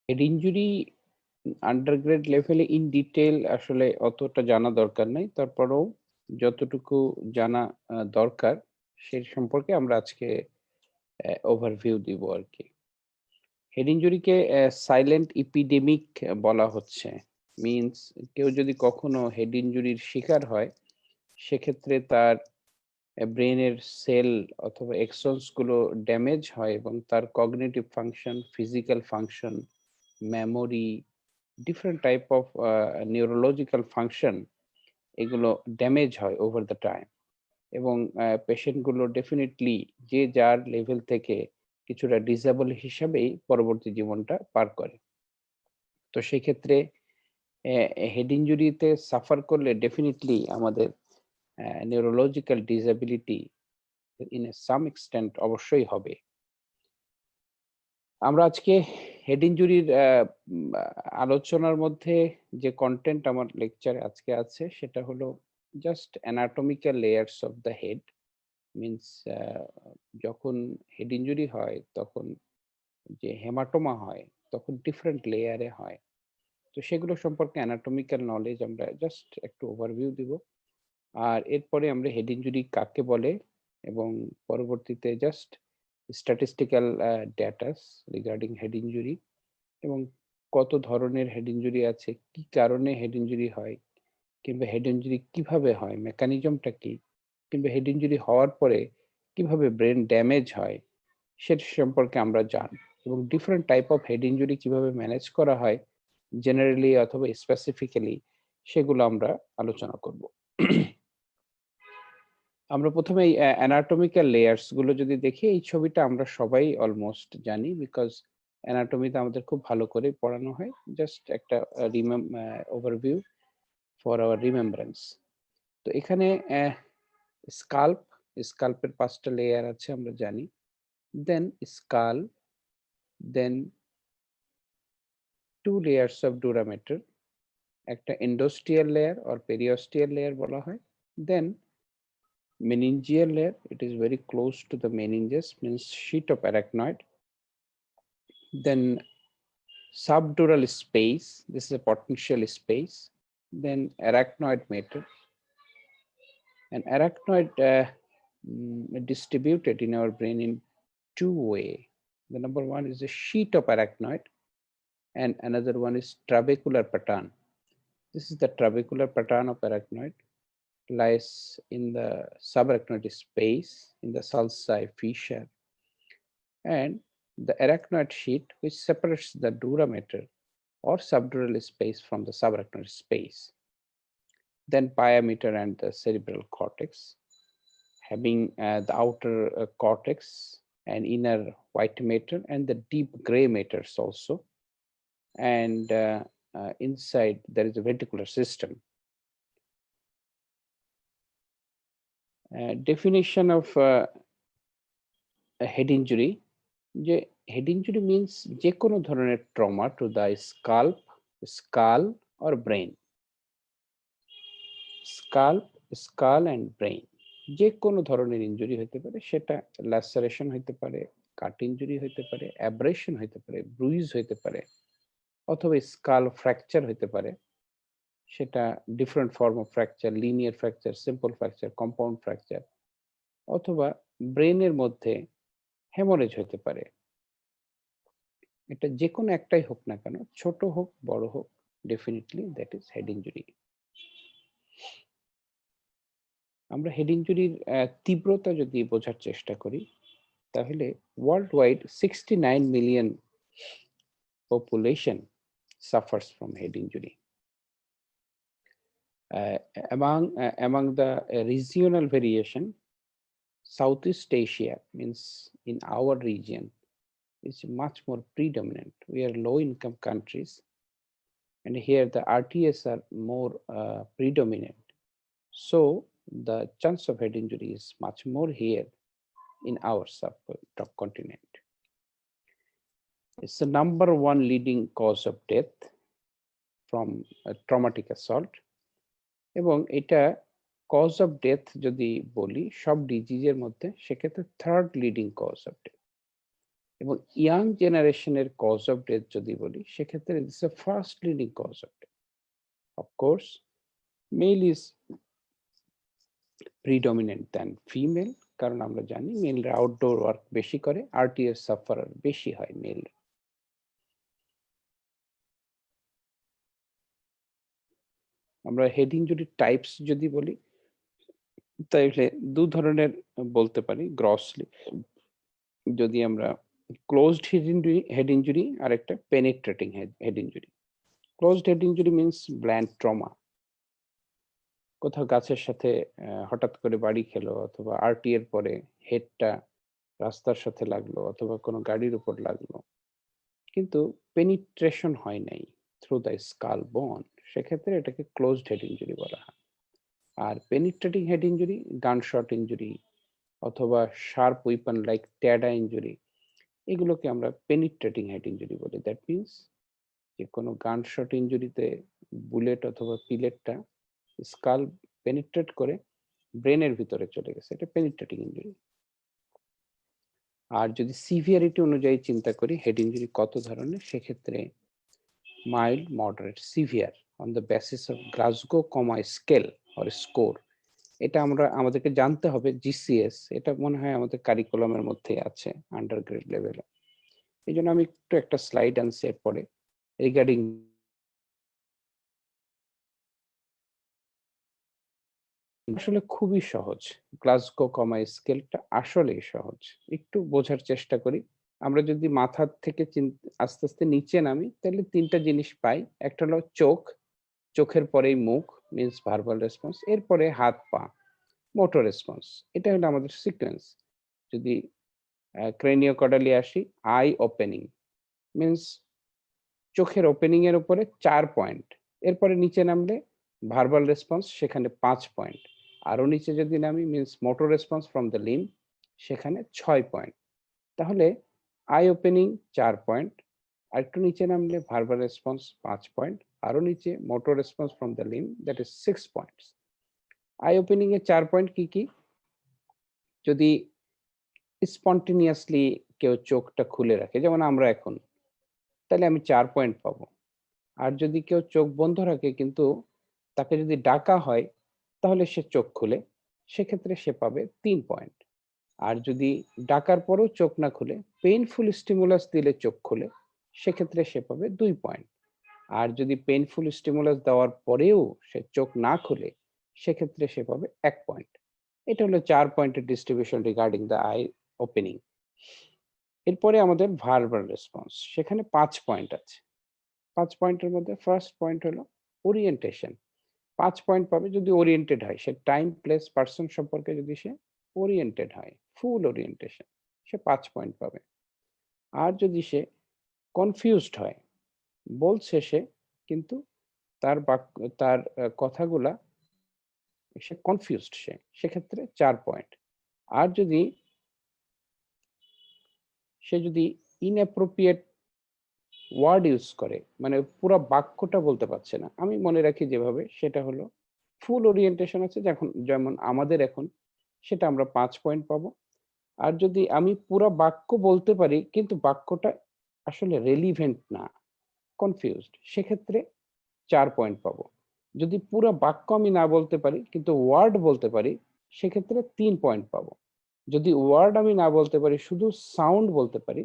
Head injury undergrad লেভেলে in detail আসলে অতটা জানা দরকার নাই। তারপরেও যতটুকু জানা দরকার সে সম্পর্কে আমরা আজকে ওভারভিউ দিব আরকি। হেড ইনজুরিকে সাইলেন্ট এপিডেমিক বলা হচ্ছে। মিনস কেউ যদি কখনো হেড ইনজুরির শিকার হয়, সেক্ষেত্রে তার ব্রেইনের সেল অথবা এক্সনস গুলো ড্যামেজ হয় এবং তার cognitive function, physical function, memory, different type of neurological function এগুলো ড্যামেজ হয় ওভার দ্য টাইম এবং পেশেন্ট গুলো ডেফিনিটলি যে যার লেভেল থেকে কিছুটা ডিসেবল হিসাবেই পরবর্তী জীবনটা পার করে। তো সেক্ষেত্রে হেড ইনজুরিতে সাফার করলে ডেফিনিটলি আমাদের neurological disability in a some extent অবশ্যই হবে। আমরা আজকে হেড ইনজুরির আলোচনার মধ্যে যে কনটেন্ট আমার লেকচারে আজকে আছে সেটা হলো just anatomical layers of the head. Means যখন হেড ইনজুরি হয় তখন যে হেমাটোমা হয় তখন ডিফারেন্ট লেয়ারে হয়। তো সেগুলো সম্পর্কে অ্যানাটমিক্যাল নলেজ আমরা জাস্ট একটু ওভারভিউ দিব। আর এরপরে আমরা হেড ইনজুরি কাকে বলে এবং পরবর্তীতে just statistical ডেটাস regarding head injury এবং কত ধরনের হেড ইনজুরি আছে, কি কারণে হেড ইনজুরি হয়, কিংবা হেড ইনজুরি কিভাবে হয়, মেকানিজমটা কি, কিংবা হেড ইনজুরি হওয়ার পরে কিভাবে ব্রেন ড্যামেজ হয় সেটা সম্পর্কে আমরা জানব এবং different type of head injury কিভাবে ম্যানেজ করা হয় জেনারেলি অথবা স্পেসিফিক্যালি সেগুলো আমরা আলোচনা করব। আমরা প্রথমে এই অ্যানাটমিক্যাল লেয়ার্স গুলো যদি দেখি, এই ছবিটা আমরা সবাই অলমোস্ট জানি বিকজ অ্যানাটমিতে আমাদের খুব ভালো করে পড়ানো হয়। জাস্ট একটা ওভারভিউ ফর আওয়ার রিমেম্বারেন্স। তো এখানে স্কাল্প, স্কাল্পের 5টা লেয়ার আছে আমরা জানি। Then skull, then 2 layers of dura mater, একটা endosteal layer or periosteal layer বলা হয়। Then meningeal layer, it is very close to the meninges, means sheet of arachnoid. Then subdural space, this is a potential space. Then arachnoid matter, and arachnoid distributed in our brain in 2 way. The number one is a sheet of arachnoid and another one is trabecular pattern. This is the trabecular pattern of arachnoid, lies in the subarachnoid space in the sulci fissure, and the arachnoid sheet which separates the dura mater or subdural space from the subarachnoid space. Then pyometer and the cerebral cortex, having the outer cortex and inner white matter and the deep gray matters also. And inside there is a ventricular system. Definition of a head injury, যে head injury means যে কোনো ধরনের trauma to the SCALP, skull or brain. SCALP, skull and brain, যে কোনো ধরনের injury হতে পারে, সেটা ল্যাসারেশন হতে পারে, কাট ইনজুরি হতে পারে, অ্যাব্রেশন হতে পারে, ব্রুইজ হতে পারে, অথবা স্কাল ফ্র্যাকচার হতে পারে। সেটা different form of fracture, linear fracture, simple fracture, compound fracture, অথবা ব্রেনের মধ্যে হেমোরেজ হতে পারে। এটা যে কোনো একটাই হোক না কেন, ছোট হোক বড় হোক, definitely that is head injury. আমরা হেড ইনজুরির তীব্রতা যদি বোঝার চেষ্টা করি, তাহলে world wide 69 million population suffers from head injury. Among the regional variation, Southeast Asia, means in our region, is much more predominant. We are low income countries, and here the RTS are more predominant. So the chance of head injury is much more here in our subcontinent. It's the number one leading cause of death from a traumatic assault, এবং এটা cause of death যদি বলি সব ডিজিজের মধ্যে, সেক্ষেত্রে third leading cause of death. এবং young জেনারেশনের কজ অফ ডেথ যদি বলি সেক্ষেত্রে it's a first leading cause of death. Of course male is predominant than female, কারণ আমরা জানি মেলরা আউটডোর ওয়ার্ক বেশি করে, আরটিএস সাফারার বেশি হয় মেল। আমরা হেড ইনজুরি টাইপস যদি বলি তাইলে দু ধরনের বলতে পারি গ্রসলি। যদি আমরা ক্লোজড হেড ইনজুরি আর একটা penetrating head injury. Closed head injury means blunt trauma, কোথাও গাছের সাথে হঠাৎ করে বাড়ি খেলো, অথবা আরটি এর পরে হেডটা রাস্তার সাথে লাগলো, অথবা কোনো গাড়ির উপর লাগলো, কিন্তু পেনিট্রেশন হয় নাই থ্রু দ্য স্কাল বোন, সেক্ষেত্রে এটাকে ক্লোজড হেড ইনজুরি বলা হয়। আর penetrating head injury, gunshot injury অথবা শার্প উইপন লাইক ট্যাডা ইনজুরি, এগুলোকে আমরা পেনিট্রেটিং হেড ইনজুরি বলি। দ্যাট মিনস যে কোনো গানশট ইনজুরিতে বুলেট অথবা পিলেটটা স্কাল পেনিট্রেট করে ব্রেনের ভিতরে চলে গেছে, এটা পেনিট্রেটিং ইনজুরি। আর যদি সিভিয়ারিটি অনুযায়ী চিন্তা করি হেড ইনজুরি কত ধরনের, সেক্ষেত্রে mild, moderate, severe on the basis of Glasgow comma scale or score, এটা আমাদেরকে জানতে হবে। জিসিএস এটা মনে হয় আমাদের কারিকুলামের মধ্যে আছে আন্ডার গ্রেড লেভেলে। এই জন্য আমি একটু একটা স্লাইড আনছি এরপরে রিগার্ডিং। আসলে খুবই সহজ, গ্লাসগো কমা স্কেলটা আসলেই সহজ, একটু বোঝার চেষ্টা করি। আমরা যদি মাথার থেকে আস্তে আস্তে নিচে নামি তাহলে তিনটা জিনিস পাই। একটা হলো চোখ, চোখের পরেই মুখ মিন্স ভার্বাল রেসপন্স, এরপরে হাত পা মোটর রেসপন্স। এটা হলো আমাদের সিকোয়েন্স। যদি ক্রেনিওকর্ডালি আসি, আই ওপেনিং মিন্স চোখের ওপেনিং এর উপরে 4 পয়েন্ট, এরপরে নিচে নামলে ভার্বাল রেসপন্স সেখানে 5 পয়েন্ট, আরো নিচে যদি নামি means motor response from the limb সেখানে 6 পয়েন্ট। তাহলে আই ওপেনিং 4 পয়েন্ট, আর একটু নিচে নামলে ভার্বাল রেসপন্স 5 পয়েন্ট, আরো নিচে motor response from the limb, that is 6 points. I opening এর 4 পয়েন্ট কি কি? যদি স্পন্টেনিয়াসলি কেউ চোখটা খুলে রাখে যেমন আমরা এখন, তাহলে আমি 4 পয়েন্ট পাবো। আর যদি কেউ চোখ বন্ধ রাখে কিন্তু তাকে যদি ডাকা হয় তাহলে সে চোখ খুলে, সেক্ষেত্রে সে পাবে 3 পয়েন্ট। আর যদি ডাকার পরেও চোখ না খুলে পেইনফুল স্টিমুলাস দিলে চোখ খুলে, সেক্ষেত্রে সে পাবে 2 পয়েন্ট। আর যদি পেইনফুল স্টিমুলাস দেওয়ার পরেও সে চোখ না খুলে, সেক্ষেত্রে সে পাবে 1 পয়েন্ট। এটা হলো 4 পয়েন্টের distribution regarding the I opening. এরপরে আমাদের ভার্বাল রেসপন্স, সেখানে 5 পয়েন্ট আছে। 5 পয়েন্টের মধ্যে ফার্স্ট পয়েন্ট হলো ওরিয়েন্টেশন। 5 পয়েন্ট পাবে যদি ওরিয়েন্টেড হয়, সে টাইম, প্লেস, পার্সন সম্পর্কে যদি সে ওরিয়েন্টেড হয়, ফুল ওরিয়েন্টেশন, সে 5 পয়েন্ট পাবে। আর যদি সে কনফিউজড হয়, বলছে সে কিন্তু তার কথাগুলা সে কনফিউজড, সেক্ষেত্রে 4 পয়েন্ট। আর যদি সে ইনঅ্যাপ্রোপ্রিয়েট ওয়ার্ড ইউজ করে, মানে পুরো বাক্যটা বলতে পারছে না, আমি মনে রাখি যেভাবে, সেটা হলো ফুল ওরিয়েন্টেশন আছে যেমন আমাদের এখন, সেটা আমরা 5 পয়েন্ট পাবো। আর যদি আমি পুরো বাক্য বলতে পারি কিন্তু বাক্যটা আসলে রেলিভেন্ট না, কনফিউজড, সেক্ষেত্রে 4 পয়েন্ট পাবো। যদি পুরো বাক্য আমি না বলতে পারি কিন্তু ওয়ার্ড বলতে পারি, সেক্ষেত্রে 3 পয়েন্ট পাবো। যদি ওয়ার্ড আমি না বলতে পারি, শুধু সাউন্ড বলতে পারি,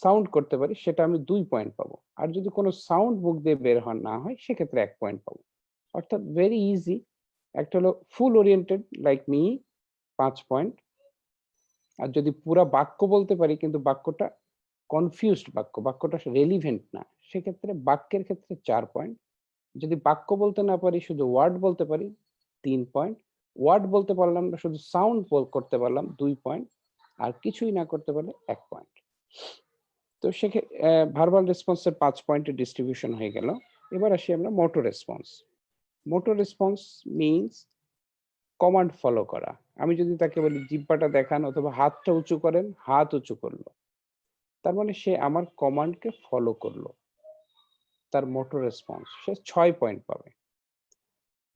সাউন্ড করতে পারি, সেটা আমি 2 পয়েন্ট পাবো। আর যদি কোনো সাউন্ড মুখ দিয়ে বের না হয়, সেক্ষেত্রে 1 পয়েন্ট পাবো। অর্থাৎ ভেরি ইজি। একটা হলো ফুল ওরিয়েন্টেড লাইক মি, 5 পয়েন্ট। আর যদি পুরা বাক্য বলতে পারি কিন্তু বাক্যটা কনফিউজড বাক্যটা রেলিভেন্ট না, সেক্ষেত্রে বাক্যের ক্ষেত্রে 4 পয়েন্ট। যদি বাক্য বলতে না পারি, শুধু ওয়ার্ড বলতে পারি, 3 পয়েন্ট। ওয়ার্ড বলতে পারলাম না, শুধু সাউন্ড করতে পারলাম, 2 পয়েন্ট। আর কিছুই না করতে পারলে 1 পয়েন্ট। তো ভার্বাল রেসপন্সের 5 পয়েন্টের ডিস্ট্রিবিউশন হয়ে গেল। এবার আসি আমরা motor response. Motor response means command follow করা। আমি যদি তাকে বলি জিহ্বাটা দেখান অথবা হাতটা উঁচু করেন, হাত উঁচু করলো, তার মানে সে আমার কমান্ডকে ফলো করলো, তার মোটর রেসপন্স, সে 6 পয়েন্ট পাবে।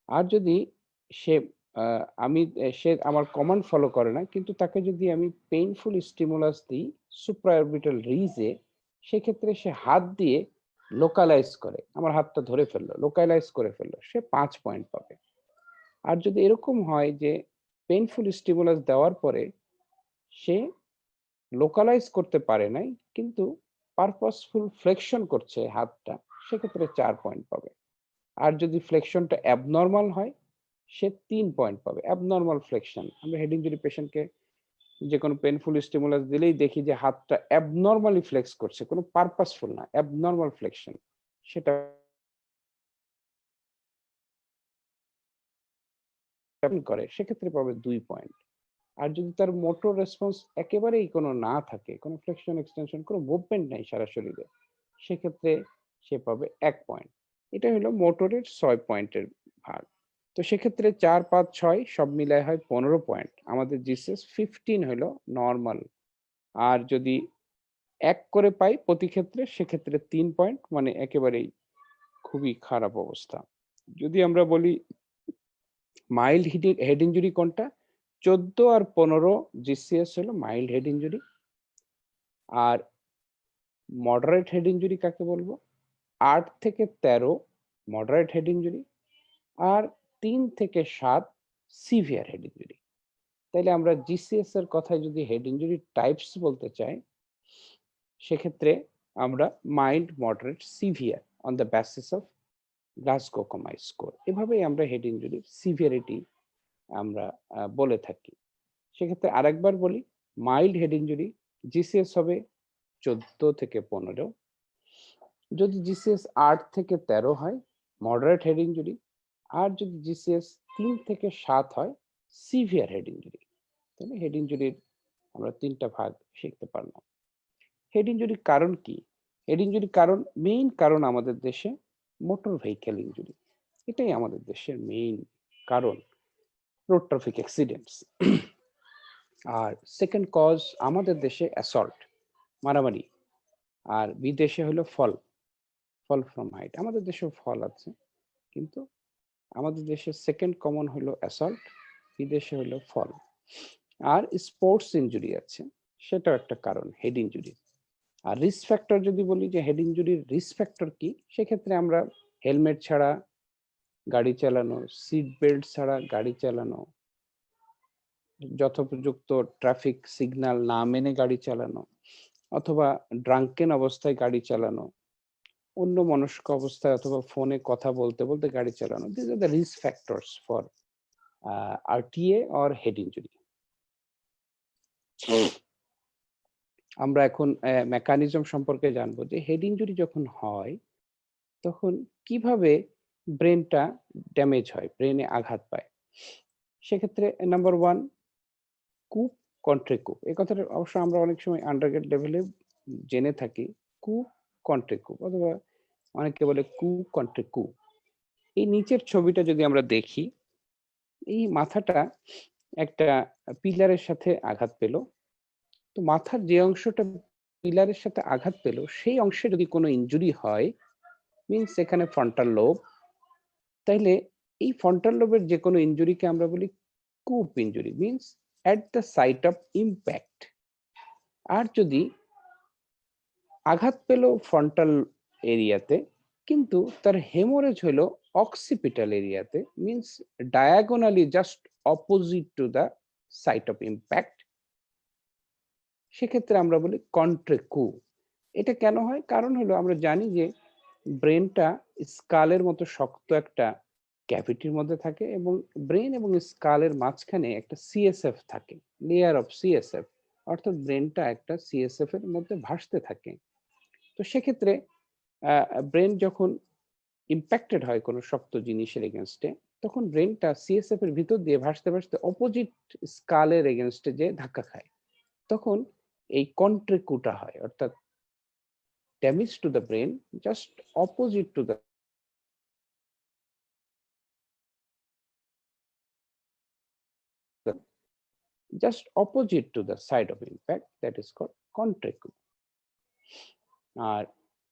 আর যদি সে আমি সে আমার কমান্ড ফলো করে না, কিন্তু তাকে যদি আমি পেইনফুল স্টিমুলাস দিই সুপ্রাঅরবিটাল রিজে, সেক্ষেত্রে সে হাত দিয়ে লোকালাইজ করে, আমার হাতটা ধরে ফেললো, লোকালাইজ করে ফেললো, সে 5 পয়েন্ট পাবে। আর যদি এরকম হয় যে পেইনফুল স্টিমুলাস দেওয়ার পরে সে লোকালাইজ করতে পারে নাই, কিন্তু পারপাসফুল ফ্লেকশন করছে হাতটা, সেক্ষেত্রে 4 পয়েন্ট পাবে। আর যদি ফ্লেকশনটা অ্যাবনর্মাল হয়, সে 3 পয়েন্ট পাবে। অ্যাবনর্মাল ফ্লেকশন, আমরা হেড ইনজুরি পেশেন্টকে যে কোনো পেইনফুল স্টিমুলাস দিলেই দেখি যে হাতটা অ্যাবনর্মালি ফ্লেক্স করছে, কোনো পারপাসফুল না, অ্যাবনর্মাল ফ্লেকশন, সেটা করে, সেক্ষেত্রে পাবে 2 পয়েন্ট। আর যদি তার মোটর রেসপন্স একেবারেই কোনো না থাকে, কোনো ফ্লেকশন এক্সটেনশন, কোনো মুভমেন্ট নাই সারা শরীরে, সেক্ষেত্রে সে পাবে 1 পয়েন্ট। এটা হলো মোটরের 6 পয়েন্টের ভাগ। তো সেক্ষেত্রে 4, 5, 6 সব মিলায় হয় 15 পয়েন্ট। আমাদের জিসিএস 15 হলো নরমাল। আর যদি 1 করে পাই প্রতি ক্ষেত্রে, সেক্ষেত্রে 3 পয়েন্ট, মানে একেবারেই খুবই খারাপ অবস্থা। যদি আমরা বলি মাইল্ড হেড ইনজুরি কোনটা, 14 আর 15 জিসিএস হলো মাইল্ড হেড ইনজুরি। আর মডারেট হেড ইনজুরি কাকে বলবো, 8 থেকে 13 মডারেট হেড ইনজুরি, আর 3 থেকে 7 সিভিয়ার হেড ইনজুরি। তাইলে আমরা জিসিএস এর কথায় যদি হেড ইনজুরি টাইপস বলতে চাই, সেক্ষেত্রে আমরা mild, moderate, severe on the basis of Glasgow comma score, এভাবেই আমরা হেড ইনজুরির সিভিয়ারিটি আমরা বলে থাকি। সেক্ষেত্রে আরেকবার বলি, মাইল্ড হেড ইনজুরি জিসিএস হবে 14 থেকে 15, যদি জিসিএস 8 থেকে 13 হয় মডারেট হেড ইনজুরি, আর যদি জিসিএস 3 থেকে 7 হয় সিভিয়ার হেড ইনজুরি। তাহলে হেড ইনজুরির আমরা 3টা ভাগ শিখতে পারলাম। হেড ইনজুরির কারণ কি? হেড ইনজুরির কারণ, মেইন কারণ আমাদের দেশে মোটর ভেহিকেল ইনজুরি, এটাই আমাদের দেশের মেইন কারণ, রোড ট্রাফিক অ্যাক্সিডেন্টস। আর সেকেন্ড কজ আমাদের দেশে অ্যাসল্ট, মারামারি। আর বিদেশে হলো ফল ফ্রম হাইট। আমাদের দেশেও ফল আছে, কিন্তু আমাদের দেশে সেকেন্ড কমন হলো অ্যাসল্ট, বিদেশে হলো ফল। আর স্পোর্টস ইনজুরি আছে, সেটাও একটা কারণ হেড ইনজুরি। আর রিস্ক ফ্যাক্টর যদি বলি যে হেড ইনজুরির রিস্ক ফ্যাক্টর কি, সেক্ষেত্রে আমরা হেলমেট ছাড়া গাড়ি চালানো, সিট বেল্ট ছাড়া গাড়ি চালানো, যথোপযুক্ত ট্রাফিক সিগন্যাল না মেনে গাড়ি চালানো, অথবা ড্রাঙ্কেন অবস্থায় গাড়ি চালানো, অন্যমনস্ক অবস্থায় অথবা ফোনে কথা বলতে বলতে গাড়ি চালানো, this are the risk factors for RTA or head injury. আমরা এখন মেকানিজম সম্পর্কে জানবো যে হেড ইনজুরি যখন হয় তখন কিভাবে ব্রেনটা ড্যামেজ হয়, ব্রেনে আঘাত পায়। সেক্ষেত্রে নাম্বার 1, কূপ কন্ট্রেকূপ, এই কথাটা অবশ্য আমরা অনেক সময় আন্ডারগ্রেড লেভেলে জেনে থাকি। কূপ কন্ট্রেকূপ, অথবা অনেকে বলে কূপ কন্ট্রেকূপ। এই নিচের ছবিটা যদি আমরা দেখি, এই মাথাটা একটা পিলারের সাথে আঘাত পেল। তো মাথার যে অংশটা পিলারের সাথে আঘাত পেল, সেই অংশে যদি কোনো ইনজুরি হয়, মিনস এখানে ফ্রন্টাল লোব, তাইলে এই ফ্রন্টাল লোবের যে কোনো ইনজুরিকে আমরা বলি coup injury, means at the site of impact. আর যদি আঘাত পেল ফ্রন্টাল এরিয়াতে, কিন্তু তার হেমোরেজ হলো অক্সিপিটাল এরিয়াতে, means diagonally just opposite to the site of impact, সেক্ষেত্রে আমরা বলি কন্ট্রেকু। এটা কেন হয়? কারণ হলো আমরা জানি যে ব্রেনটা স্কালের মতো শক্ত একটা ক্যাভিটির মধ্যে থাকে, এবং ব্রেন এবং স্কালের মাঝখানে একটা সিএসএফ থাকে, লেয়ার অফ সিএসএফ, অর্থাৎ ব্রেনটা একটা সিএসএফ এর মধ্যে ভাসতে থাকে। তো সেক্ষেত্রে ব্রেন যখন ইম্প্যাক্টেড হয় কোনো শক্ত জিনিসের এগেনস্টে, তখন ব্রেনটা সিএসএফ এর ভিতর দিয়ে ভাসতে ভাসতে অপোজিট স্কালের এগেনস্টে যে ধাক্কা খায়, তখন এই কন্ট্রেকুটা হয়, অর্থাৎ damage to the brain just opposite to the just opposite to the side of impact, that is called contricu. আর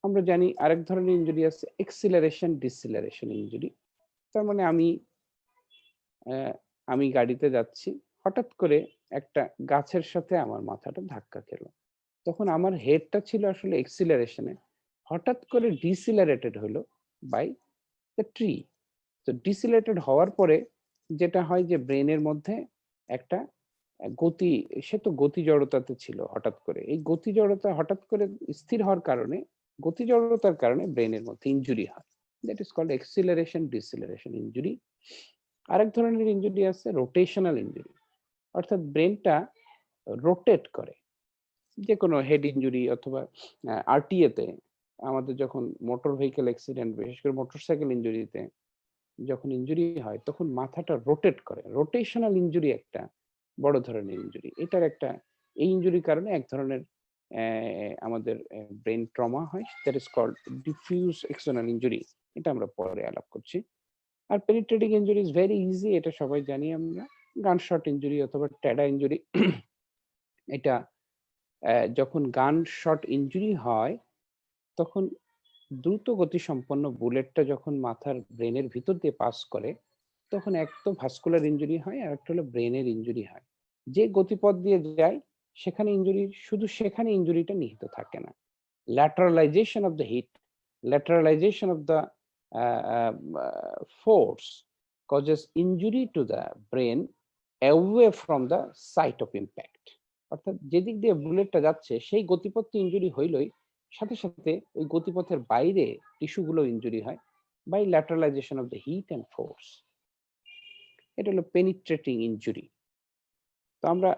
আমরা জানি আরেক ধরনের ইনজুরি আছে এক্সিলারেশন ডিসিলারেশন ইনজুরি। তার মানে আমি আমি গাড়িতে যাচ্ছি, হঠাৎ করে একটা গাছের সাথে আমার মাথাটা ধাক্কা খেলো। তখন আমার হেডটা ছিল আসলে এক্সিলারেশনে, হঠাৎ করে ডিসিলারেটেড হলো বাই দ্য ট্রি। তো ডিসিলেটেড হওয়ার পরে যেটা হয় যে ব্রেনের মধ্যে একটা গতি, সে তো গতি জড়তাতে ছিল, হঠাৎ করে এই গতি জড়তা হঠাৎ করে স্থির হওয়ার কারণে, গতি জড়তার কারণে ব্রেনের মধ্যে ইনজুরি হয়। That is called acceleration deceleration injury. আরেক ধরনের ইনজুরি আছে রোটেশনাল ইনজুরি, অর্থাৎ ব্রেনটা রোটেট করে। যে কোনো হেড ইনজুরি অথবা আরটিএ তে, আমাদের যখন মোটর ভেহিকেল অ্যাক্সিডেন্ট, বিশেষ করে মোটরসাইকেল ইনজুরিতে যখন ইনজুরি হয় তখন মাথাটা রোটেট করে। রোটেশনাল ইনজুরি একটা বড় ধরনের ইনজুরি। এটার একটা, এই ইনজুরির কারণে এক ধরনের আমাদের ব্রেন ট্রমা হয়, that is called diffuse external injury. এটা আমরা পরে আলাপ করছি। আর penetrating injury is very easy, এটা সবাই জানি আমরা। গান শট ইনজুরি অথবা ট্যাডা ইনজুরি, এটা যখন গান শট ইনজুরি হয় তখন দ্রুত গতিসম্পন্ন বুলেটটা যখন মাথার ব্রেনের ভিতর দিয়ে পাস করে, তখন এক তো ভাস্কুলার ইনজুরি হয় আর একটা হলো ব্রেনের ইনজুরি হয়। যে গতিপথ দিয়ে যায় সেখানে ইনজুরি, শুধু সেখানে ইনজুরিটা নিহিত থাকে না। Lateralization of the hit, lateralization of the force causes injury to the brain away from the site of impact। অর্থাৎ যেদিক দিয়ে বুলেটটা যাচ্ছে সেই গতিপথে ইনজুরি হইলই সাথে সাথে ওই গতিপথের বাইরে টিস্যুগুলো ইনজুরি হয় by lateralization of the hit and force. এটা হলো পেনিট্রেটিং ইনজুরি। তো আমরা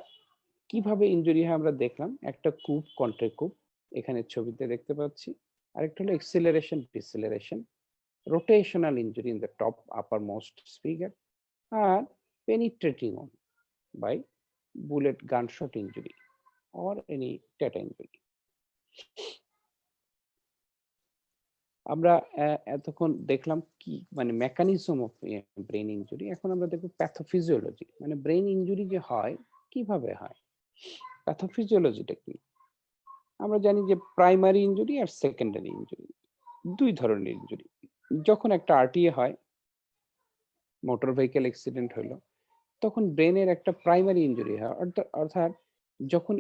কিভাবে ইনজুরি হয় আমরা দেখলাম, একটা কূপ, কন্ট্রে কূপ এখানে ছবিতে দেখতে পাচ্ছি। আরেকটা হলো acceleration ডিসিলারেশন, rotational injury in the top uppermost figure, or penetrating on by bullet gunshot injury or any data injury. আমরা এতক্ষণ দেখলাম কি মানে মেকানিজম অফ ব্রেন ইনজুরি। এখন আমরা দেখব প্যাথোফিজিওলজি, মানে ব্রেন ইনজুরি যে হয় কিভাবে হয়, প্যাথোফিজিওলজিটা কি। আমরা জানি যে প্রাইমারি ইনজুরি আর সেকেন্ডারি ইনজুরি, দুই ধরনের ইনজুরি। যখন একটা আরটিএ হয়, মোটর ভেহিকেল অ্যাক্সিডেন্ট হলো, তখন ব্রেনের একটা প্রাইমারি ইনজুরি হয়, অর্থাৎ যখন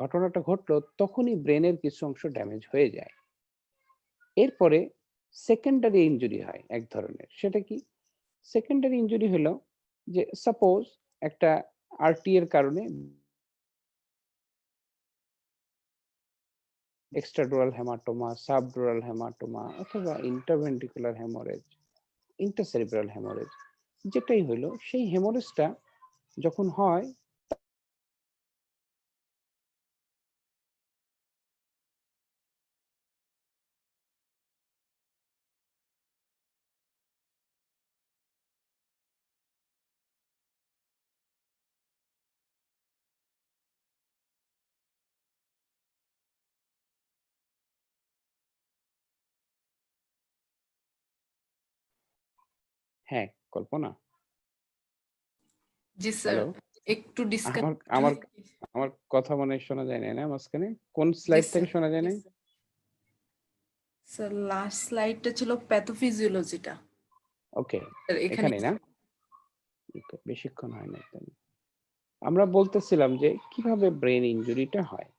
ঘটনাটা ঘটলো তখনই ব্রেনের কিছু অংশ ড্যামেজ হয়ে যায়। এরপরে সেকেন্ডারি ইনজুরি হয় এক ধরনের। সেটা কি? সেকেন্ডারি ইনজুরি হলো যে সাপোজ একটা আরটি এর কারণে এক্সট্রাডুরাল হেমাটোমা, সাবডুরাল হেমাটোমা অথবা ইন্টারভেন্ট্রিকুলার হেমোরেজ, ইন্টারসেরিব্রাল হেমোরেজ, যেটাই হলো সেই হেমোরেজটা যখন হয় হ্যাঁ, কল্পনা। জি স্যার, হ্যালো, একটু আমার ডিসকানেক্ট আমার হয়ে গেছে। আমার কথা মনে হয় শোনা যায় না মাঝখানে? কোন জি স্লাইড থেকে স্যার। শোনা যায় নাই? স্যার লাস্ট স্লাইডটা ছিল প্যাথোফিজিওলজিটা। ওকে, স্যার এখানে এখানেই না? ওকে, বেশিক্ষণ হয় না তাহলে। আমরা বলতেছিলাম যে কিভাবে ব্রেন ইনজুরিটা হয়।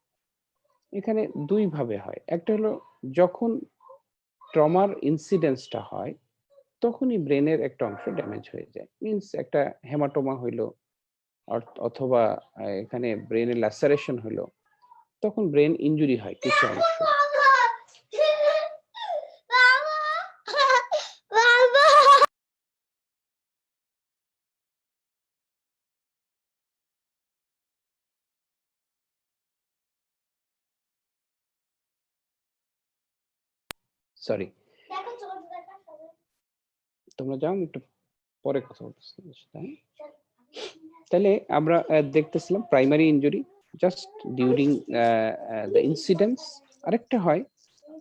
এখানে দুই ভাবে হয়। একটা হলো যখন ট্রমার ইনসিডেন্সটা হয় তখনই ব্রেনের একটা অংশ ড্যামেজ হয়ে যায়। মিন্স একটা হেমাটোমা হইলো অথবা এখানে ব্রেনের ল্যাসারেশন হলো, তখন ব্রেন ইনজুরি হয় কিছু অংশ। সরি, তোমরা যাও, আমি একটু পরে কথা বলতেছি। তাহলে আমরা দেখতেছিলাম primary injury just during the incidence. আরেকটা হয়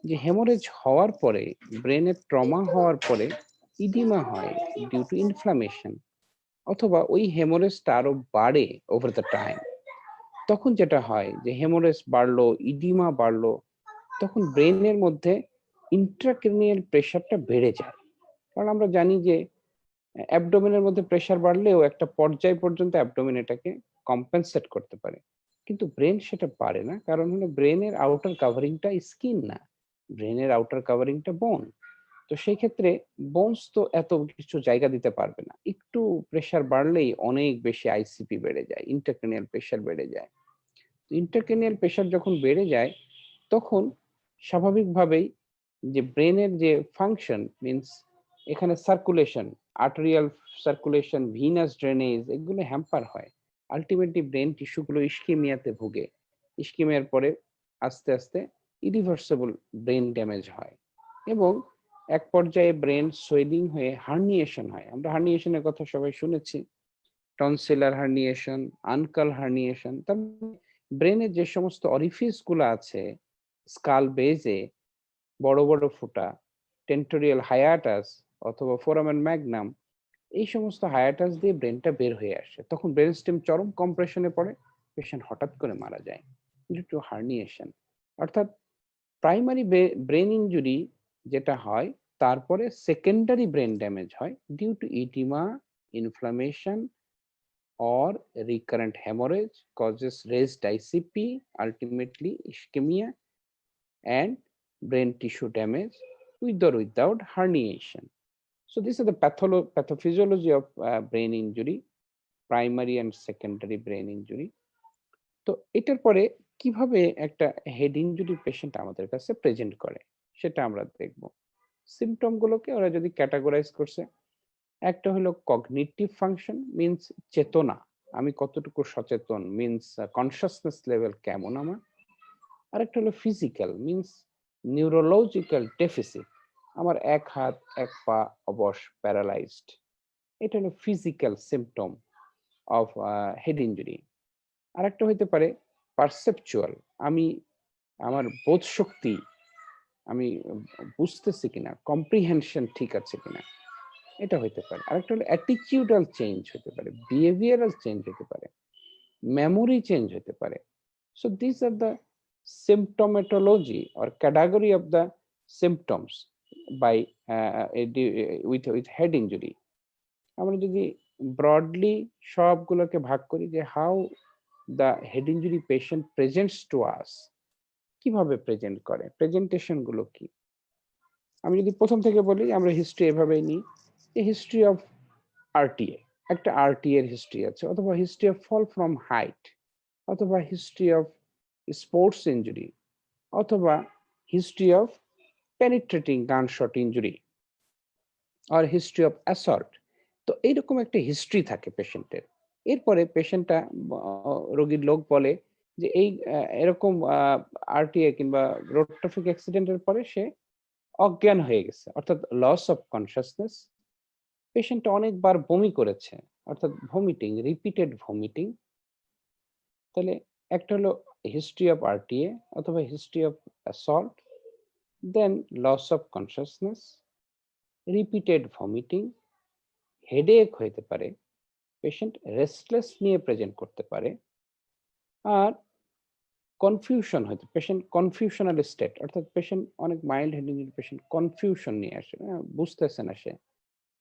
যে হেমোরেজ হওয়ার পরে, ব্রেনের ট্রমা হওয়ার পরে ইডিমা হয় ডিউ টু ইনফ্লামেশন, অথবা ওই হেমোরেজটা আরো বাড়ে ওভার দ্য টাইম। তখন যেটা হয় যে হেমোরেজ বাড়লো, ইডিমা বাড়লো, তখন ব্রেনের মধ্যে ইন্ট্রাক্রেনিয়াল প্রেশারটা বেড়ে যায়। কারণ আমরা জানি যে অ্যাবডোমেনের মধ্যে প্রেসার বাড়লেও একটা পর্যায় পর্যন্ত অ্যাবডোমেন এটাকে কম্পেনসেট করতে পারে। কিন্তু ব্রেন সেটা পারে না। কারণ হলো ব্রেনের আউটার কাভারিংটা স্কিন না। ব্রেনের আউটার কাভারিংটা বোন। তো সেই ক্ষেত্রে বোনস তো এত কিছু জায়গা দিতে পারবে না। একটু প্রেসার বাড়লেই অনেক বেশি আইসিপি বেড়ে যায়, ইন্ট্রাক্রেনিয়াল প্রেসার বেড়ে যায়। ইন্ট্রাক্রেনিয়াল প্রেসার যখন বেড়ে যায় তখন স্বাভাবিকভাবেই যে ব্রেনের যে ফাংশন মিনস এখানে circulation, arterial circulation, Venus drainage এগুলো হ্যাম্পার হয়। আল্টিমেটলি ব্রেন টিস্যুগুলো ইস্কেমিয়াতে ভুগে। ইস্কেমিয়ার পরে আস্তে আস্তে ইরিভার্সিবল ব্রেন ড্যামেজ হয় এবং এক পর্যায়ে ব্রেন সোয়েলিং হয়ে হার্নিয়েশন হয়। আমরা হার্নিয়েশনের কথা সবাই শুনেছি। Tonsillar herniation, uncal herniation. তার ব্রেনের যে সমস্ত অরিফিস গুলো আছে স্কাল বেজে বড় বড় ফুটা, টেন্টোরিয়াল হায়াটাস অথবা ফোরামেন ম্যাগনাম, এই সমস্ত হায়াটাস দিয়ে ব্রেনটা বের হয়ে আসে। তখন ব্রেন স্টেম চরম কম্প্রেশনে পড়ে, পেশেন্ট হঠাৎ করে মারা যায় ডিউ টু হার্নিয়েশন। অর্থাৎ প্রাইমারি ব্রেন ইনজুরি যেটা হয়, তারপরে সেকেন্ডারি ব্রেন ড্যামেজ হয় due to oedema, inflammation or recurrent hemorrhage causes raised ICP, ultimately ischemia and brain tissue damage with or without herniation. So these are the pathophysiology of brain injury, primary and secondary brain injury. তো এটার পরে কিভাবে একটা head injury patient আমাদের কাছে present করে সেটা আমরা দেখব। সিমটম গুলোকে ওরা যদি ক্যাটাগরাইজ করছে, একটা হলো কগনিটিভ ফাংশন মিন্স চেতনা, আমি কতটুকু সচেতন মিন্স কনসাসনেস লেভেল কেমন আমার। আরেকটা হলো ফিজিক্যাল মিন্স নিউরোলজিক্যাল ডেফিসিট, আমার এক হাত এক পা অবশ, প্যারালাইজড। এটা হলো physical symptom of head injury. আরেকটা হইতে পারে পারসেপচুয়াল, আমি আমার বোধ শক্তি আমি বুঝতেছি কিনা, কম্প্রিহেনশন ঠিক আছে কিনা, এটা হইতে পারে। আরেকটা হলো অ্যাটিটিউডাল চেঞ্জ হতে পারে, বিহেভিয়ারাল চেঞ্জ হতে পারে, মেমোরি চেঞ্জ হতে পারে। So this are the symptomatology or category of the symptoms by with head injury. আমরা যদি ব্রডলি সবগুলোকে ভাগ করি যে how the head injury patient presents to us, কিভাবে প্রেজেন্ট করে, প্রেজেন্টেশন গুলো কি। আমি যদি প্রথম থেকে বলি, আমরা হিস্ট্রি এভাবেই নিই, এ হিস্ট্রি অফ আরটিএ, একটা আরটিএ এর হিস্ট্রি আছে, অথবা history of fall from height, অথবা হিস্ট্রি অফ স্পোর্টস ইনজুরি, অথবা history of penetrating gunshot injury আর হিস্ট্রি অফ অ্যাসল্ট। তো এইরকম একটা হিস্ট্রি থাকে পেশেন্টের। এরপরে পেশেন্টটা রোগীর লোক বলে যে এই এরকম আরটিএ কিংবা রোড ট্রাফিক অ্যাক্সিডেন্টের পরে সে অজ্ঞান হয়ে গেছে, অর্থাৎ লস অফ কনসাসনেস। পেশেন্টটা অনেকবার বমি করেছে, অর্থাৎ ভমিটিং, রিপিটেড ভমিটিং। তাহলে একটা হলো হিস্ট্রি অফ আরটিএ অথবা history of assault, then loss of consciousness, repeated vomiting, headache হইতে পারে, পেশেন্ট রেস্টলেস নিয়ে প্রেজেন্ট করতে পারে, আর কনফিউশন হয়তো, পেশেন্ট কনফিউশনাল স্টেট, অর্থাৎ পেশেন্ট অনেক mild head injury patient confusion নিয়ে আসে, বুঝতেছে না সে।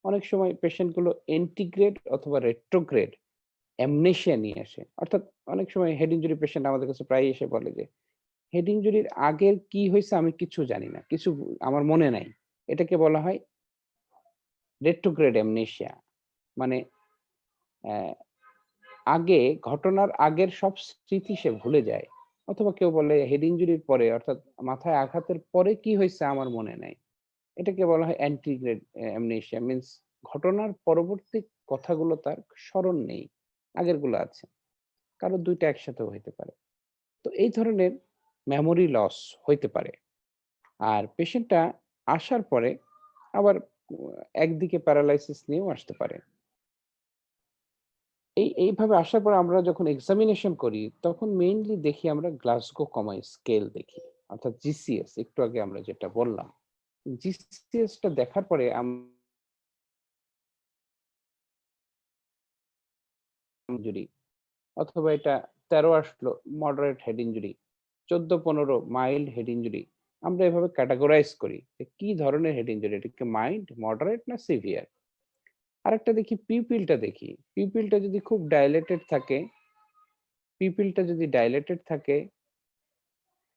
অনেক সময় পেশেন্ট গুলো এন্টিগ্রেড অথবা রেট্রোগ্রেড অ্যামনেশিয়া নিয়ে আসে। অর্থাৎ অনেক সময় হেড ইনজুরি পেশেন্ট আমাদের কাছে প্রায় এসে বলে যে হেড ইনজুরির আগের কি হয়েছে আমি কিছু জানি না, কিছু আমার মনে নাই। এটাকে বলা হয় রেট্রোগ্রেড অ্যামনেশিয়া। মানে আগে ঘটনার আগের সব স্মৃতি সে ভুলে যায়। অথবা কেউ বলে হেড ইনজুরির পরে, অর্থাৎ মাথায় আঘাতের পরে কি হয়েছে আমার মনে নাই। এটাকে বলা হয় অ্যান্টিগ্রেড অ্যামনেশিয়া মিন্স ঘটনার পরবর্তী কথাগুলো তার স্মরণ নেই, আগের গুলো আছে। কারো দুইটা একসাথেও হইতে পারে। তো এই ধরনের মেমোরি লস হইতে পারে। আর পেশেন্টটা আসার পরে আবার একদিকে প্যারালাইসিস নিয়েও আসতে পারে। এইভাবে আসার পর আমরা যখন এক্সামিনেশন করি তখন মেইনলি দেখি আমরা গ্লাসগো কমা স্কেল দেখি, অর্থাৎ জিসিএস, একটু আগে আমরা যেটা বললাম। জিসিএস টা দেখার পরে ইনজুরি, অথবা এটা 13 আসলো moderate head injury, 14-15 mild head injury, আমরা এভাবে ক্যাটাগরাইজ করি যে কি ধরনের হেড ইনজুরি, এটা কি মাইল্ড, মডারেট না সিভিয়ার। আরেকটা দেখি পিপিলটা দেখি। পিপিলটা যদি খুব ডাইলেটেড থাকে,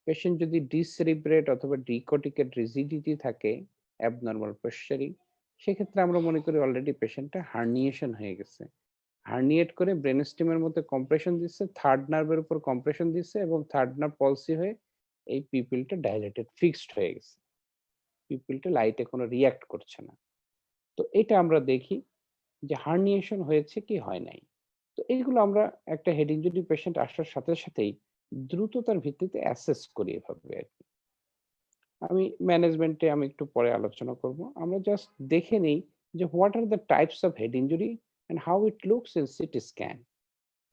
পেশেন্ট যদি ডিসেরিব্রেট অথবা ডিকর্টিকেট রিজিডিটি থাকে, অ্যাবনরমাল পশ্চারিং, সেক্ষেত্রে আমরা মনে করি অলরেডি পেশেন্টটা হার্নিয়েশন হয়ে গেছে। হার্নিয়েট করে ব্রেন স্টেমের মধ্যে কম্প্রেশন দিচ্ছে, থার্ড নার্ভের উপর কম্প্রেশন দিচ্ছে এবং থার্ড নার্ভ পলসি হয়ে এই পিপিলটা ডাইলেটেড ফিক্সড হয়ে গেছে। পিপিলটা লাইটে কোনো রিঅ্যাক্ট করছে না। তো এটা আমরা দেখি যে হার্নিয়েশন হয়েছে কি হয় নাই। তো এইগুলো আমরা একটা হেড ইনজুরি পেশেন্ট আসার সাথে সাথেই দ্রুততার ভিত্তিতে অ্যাসেস করি এভাবে আরকি। আমি ম্যানেজমেন্টে আমি একটু পরে আলোচনা করব। আমরা জাস্ট দেখে নেই যে what are the types of head injury and how it looks in CT scan.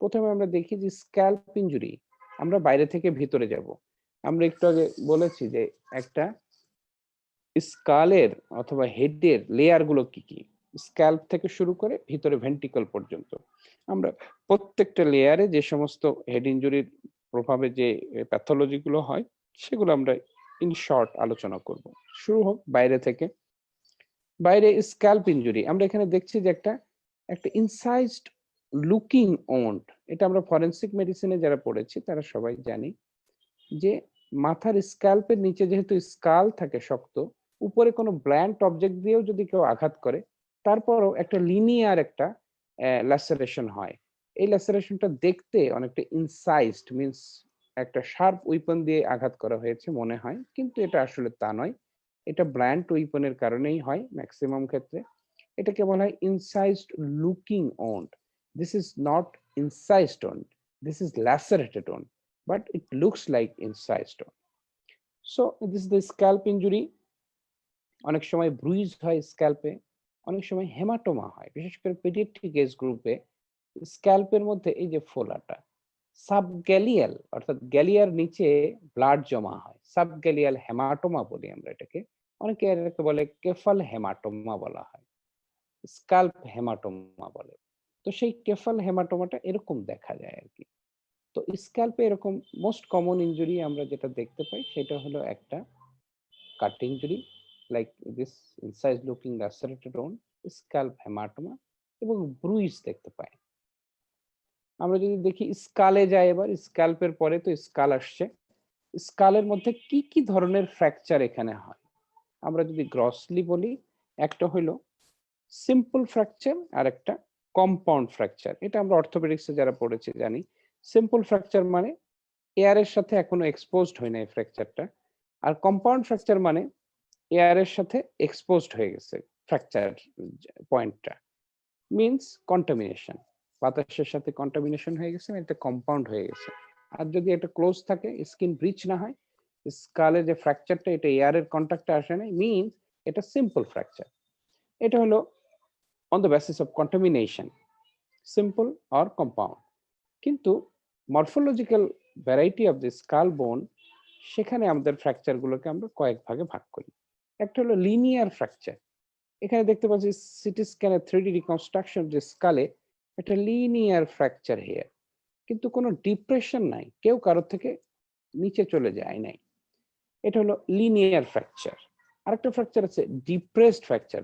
প্রথমে আমরা দেখি যে স্ক্যাল্প ইনজুরি। আমরা বাইরে থেকে ভিতরে যাব। আমরা একটু আগে বলেছি যে একটা স্কালের অথবা হেডের লেয়ার গুলো কি কি। স্ক্যাল্প থেকে শুরু করে ভিতরে ভেন্ট্রিকল পর্যন্ত আমরা প্রত্যেকটা লেয়ারে যে সমস্ত হেড ইনজুরির প্রভাবে যে প্যাথোলজি গুলো হয় সেগুলো আমরা ইন শর্ট আলোচনা করব। শুরু হোক বাইরে থেকে। বাইরে স্ক্যাল্প ইনজুরি আমরা এখানে দেখছি যে একটা একটা ইনসাইজড লুকিং ওন্ড। এটা আমরা ফরেনসিক মেডিসিনে যারা পড়েছি তারা সবাই জানি যে মাথার স্ক্যাল্পের নিচে যেহেতু স্কাল থাকে শক্ত, উপরে কোনো ব্ল্যান্ট অবজেক্ট দিয়েও যদি কেউ আঘাত করে, তারপরও একটা লিনিয়ার একটা ল্যাসারেশন হয়। এই ল্যাসারেশনটা দেখতে অনেকটা ইনসাইজড মিন্স একটা শার্প উইপন দিয়ে আঘাত করা হয়েছে মনে হয়, কিন্তু এটা আসলে তা নয়। এটা ব্ল্যান্ট উইপনের কারণেই হয় ম্যাক্সিমাম ক্ষেত্রে। এটাকে বলা হয় incised looking wound. This is not incised wound, this is lacerated wound, but it looks like incised wound. So this is the scalp injury. অনেক সময় ব্রুইজ হয় স্ক্যাল্পে, অনেক সময় হেমাটোমা হয়, বিশেষ করে পেডিয়াট্রিক এজ গ্রুপে স্ক্যাল্পের মধ্যে এই যে ফোলাটা সাবগ্যালিয়াল অর্থাৎ গ্যালিয়ার নিচে ব্লাড জমা হয়, সাবগ্যালিয়াল হেমাটোমা বলি আমরা এটাকে। অনেকে এটাকে বলে কেফাল হেমাটোমা বলা হয়, স্ক্যাল্প হেমাটোমা বলে। তো সেই কেফাল হেমাটোমাটা এরকম দেখা যায় আর কি। তো স্ক্যাল্পে এরকম মোস্ট কমন ইনজুরি আমরা যেটা দেখতে পাই সেটা হলো একটা cut injury like this incise looking lacerated wound, scalp haematoma এবং ব্রুইজ দেখতে পাই। আমরা যদি দেখি স্কালে যাই, এবার স্ক্যাল্পের পরে তো স্কাল আসছে। স্কালের মধ্যে কি কি ধরনের ফ্র্যাকচার এখানে হয় আমরা যদি গ্রসলি বলি, একটা হলো সিম্পল ফ্র্যাকচার আর একটা কম্পাউন্ড ফ্র্যাকচার। এটা আমরা অর্থোপেডিক্সে যারা পড়েছি জানি। সিম্পল ফ্র্যাকচার মানে এয়ারের সাথে এখনো এক্সপোজড হয় না এই ফ্র্যাকচারটা। আর কম্পাউন্ড ফ্র্যাকচার মানে এয়ারের সাথে এক্সপোজড হয়ে গেছে ফ্র্যাকচার পয়েন্টটা, মিন্স কন্টামিনেশন, বাতাসের সাথে কন্টামিনেশন হয়ে গেছে, এটা কম্পাউন্ড হয়ে গেছে। আর যদি এটা ক্লোজ থাকে, স্কিন ব্রিচ না হয়, স্কালে যে ফ্র্যাকচারটা এটা এয়ারের কন্ট্যাক্টে আসে না, মিন্স এটা সিম্পল ফ্র্যাকচার। এটা হলো on the basis of contamination, simple or compound. কিন্তু morphological variety of the skull bone, সেখানে আমাদের ফ্র্যাকচার গুলোকে আমরা কয়েক ভাগে ভাগ করি। একটা হলো লিনিয়ার ফ্র্যাকচার। এখানে দেখতে পাচ্ছি সিটি স্ক্যানের 3D রিকনস্ট্রাকশন যে স্কালে একটা লিনিয়ার ফ্র্যাকচার হেয়ার, কিন্তু কোনো ডিপ্রেশন নাই, কেউ কারোর থেকে নিচে চলে যায় নাই। এটা হলো লিনিয়ার ফ্র্যাকচার। আরেকটা ফ্র্যাকচার আছে ডিপ্রেসড ফ্র্যাকচার।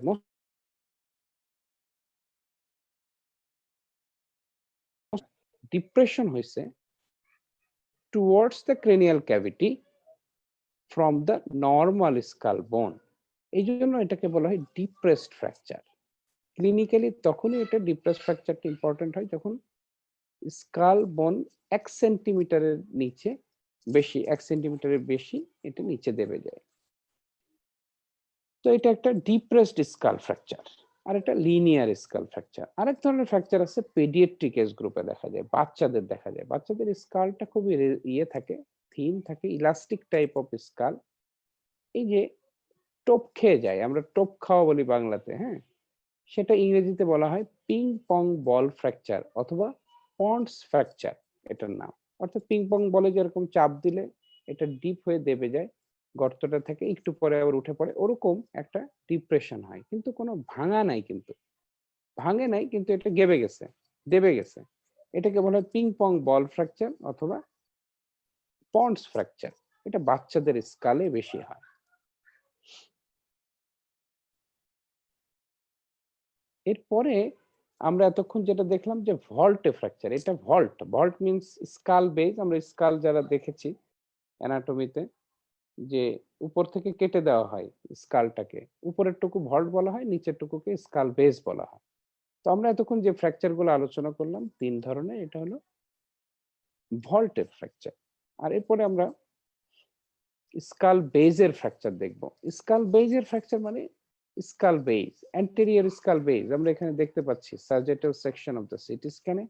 ডিপ্রেশন হয়েছে towards the cranial cavity from the normal skull bone, এই জন্য এটাকে বলা হয় ডিপ্রেসড ফ্র্যাকচার। ক্লিনিক্যালি তখনই এটা ডিপ্রেসড ফ্র্যাকচারটা ইম্পর্টেন্ট হয় যখন স্কাল বোন 1 সেন্টিমিটারের নিচে বেশি, 1 সেন্টিমিটারের বেশি এটা নিচে দেবে যায়। তো এটা একটা ডিপ্রেসড স্কাল ফ্র্যাকচার। আর একটা লিনিয়ার স্কাল ফ্র্যাকচার। আরেক ধরনের ফ্র্যাকচার আছে পেডিয়াট্রিক এজ গ্রুপে দেখা যায়, বাচ্চাদের দেখা যায়। বাচ্চাদের স্কালটা খুবই ইয়ে থাকে, থিন থাকে, ইলাস্টিক টাইপ অফ স্কাল। এই যে টোপ খেয়ে যায়, আমরা টোপ খাওয়া বলি বাংলাতে, হ্যাঁ, সেটা ইংরেজিতে বলা হয় পিং পং বল ফ্র্যাকচার অথবা পন্ডস ফ্র্যাকচার এটার নাম। অর্থাৎ পিং পং বলে যেরকম চাপ দিলে এটা ডিপ হয়ে দেবে যায়, গর্তটা থেকে একটু পরে আবার উঠে পড়ে, ওরকম একটা ডিপ্রেশন হয়, কিন্তু কোনো ভাঙা নাই, কিন্তু ভাঙে নাই, কিন্তু এটা গেবে গেছে, দেবে গেছে। এটাকে বলা হয় পিং পং বল ফ্র্যাকচার অথবা পন্ডস ফ্র্যাকচার। এটা বাচ্চাদের স্কালে বেশি হয়। এরপরে আমরা এতক্ষণ যেটা দেখলাম যে ভল্টে ফ্র্যাকচার, এটা ভল্ট মিন্স স্কাল বেজ। আমরা স্কাল যারা দেখেছি অ্যানাটমিতে, যে উপর থেকে কেটে দেওয়া হয় স্কালটাকে, উপরের টুকু ভল্ট বলা হয়, নিচের টুকুকে স্কাল বেজ বলা হয়। তো আমরা এতক্ষণ যে ফ্র্যাকচার গুলো আলোচনা করলাম 3 ধরনের, এটা হলো ভল্টের ফ্র্যাকচার। আর এরপরে আমরা স্কাল বেজের ফ্র্যাকচার দেখব। স্কাল বেজের ফ্র্যাকচার মানে skull base, anterior skull base আমরা এখানে দেখতে পাচ্ছি sagittal section of the CT স্ক্যানে,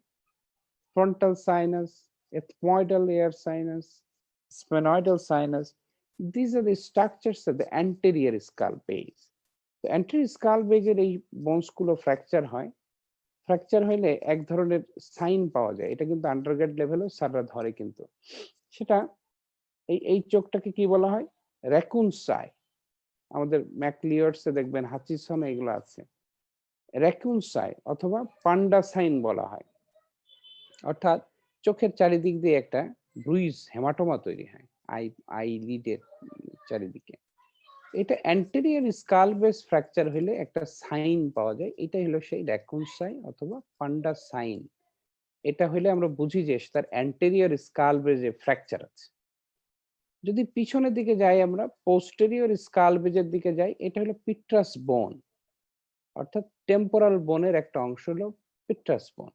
frontal sinus, ethmoidal ear sinus, sphenoidal sinus. These are the structures of the anterior skull base. তো anterior skull base এর এই bones গুলো fracture হয়। Fracture হইলে এক ধরনের সাইন পাওয়া যায়, এটা কিন্তু আন্ডারগ্রেড লেভেলেও স্যাররা ধরে কিন্তু। সেটা এই চোখটাকে কি বলা হয়? র্যাকুন সাই। আমাদের ম্যাকলিওর্ডস এ দেখবেন, হাচিসন এগুলো আছে। র্যাকুন সাই অথবা পান্ডা সাইন বলা হয়। অর্থাৎ চোখের চারিদিক দিয়ে একটা ব্রুইজ হেমাটোমা তৈরি হয় আইলিডের চারিদিকে। এটা অ্যান্টেরিয়র স্কাল বেস ফ্র্যাকচার হলে একটা সাইন পাওয়া যায়, এটাই হলো সেই র্যাকুন সাই অথবা পান্ডা সাইন। এটা হলে আমরা বুঝি যে তার অ্যান্টেরিয়র স্কাল বেজে ফ্র্যাকচার আছে। যদি পিছনের দিকে যাই, আমরা পোস্টেরিয়র স্কাল বেজের দিকে যাই, এটা হলো পিট্রাস বোন, অর্থাৎ টেম্পোরাল বোনের একটা অংশ হলো পিট্রাস বোন।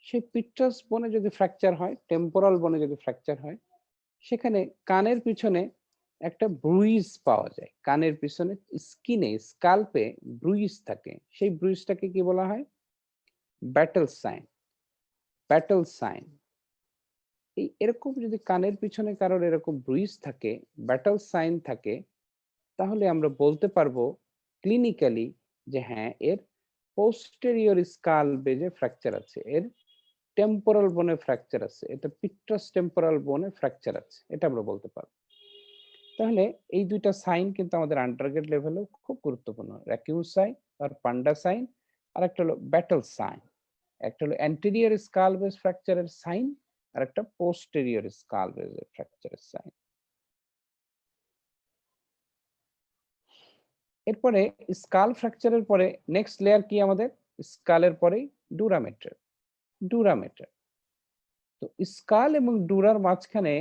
সেই পিট্রাস বোনে যদি ফ্র্যাকচার হয়, টেম্পোরাল বোনে যদি ফ্র্যাকচার হয়, সেখানে কানের পিছনে একটা ব্রুইজ পাওয়া যায়। কানের পিছনে স্কিনে, স্কাল্পে ব্রুইজ থাকে, সেই ব্রুইজটাকে কি বলা হয়? Battle sign. Battle sign. এই এরকম যদি কানের পিছনে কারোর এরকম ব্রুইজ থাকে, ব্যাটল সাইন থাকে, তাহলে আমরা বলতে পারবো ক্লিনিক্যালি যে হ্যাঁ, এর পোস্টেরিয়র স্কাল বেজে ফ্র্যাকচার আছে, এর টেম্পোরাল বোনে ফ্র্যাকচার আছে, এটা পিট্রাস টেম্পোরাল বোনে ফ্র্যাকচার আছে, এটা আমরা বলতে পারবো। তাহলে এই দুইটা সাইন কিন্তু আমাদের আন্ডারগ্রেড লেভেলেও খুব গুরুত্বপূর্ণ, র্যাকিউন সাইন আর পান্ডা সাইন। আর একটা হলো ব্যাটল সাইন। একটা হলো অ্যান্টেরিয়র স্কাল বেস ফ্র্যাকচারের সাইন, আর একটা পোস্টেরিয়র স্কাল বেস ফ্র্যাকচারের সাইন। এরপরে স্কাল ফ্র্যাকচারের পরে নেক্সট লেয়ার কি আমাদের? স্কালের পরেই ডুরামেটার। ডুরামেটার। তো স্কাল এবং ডুরার মাঝখানে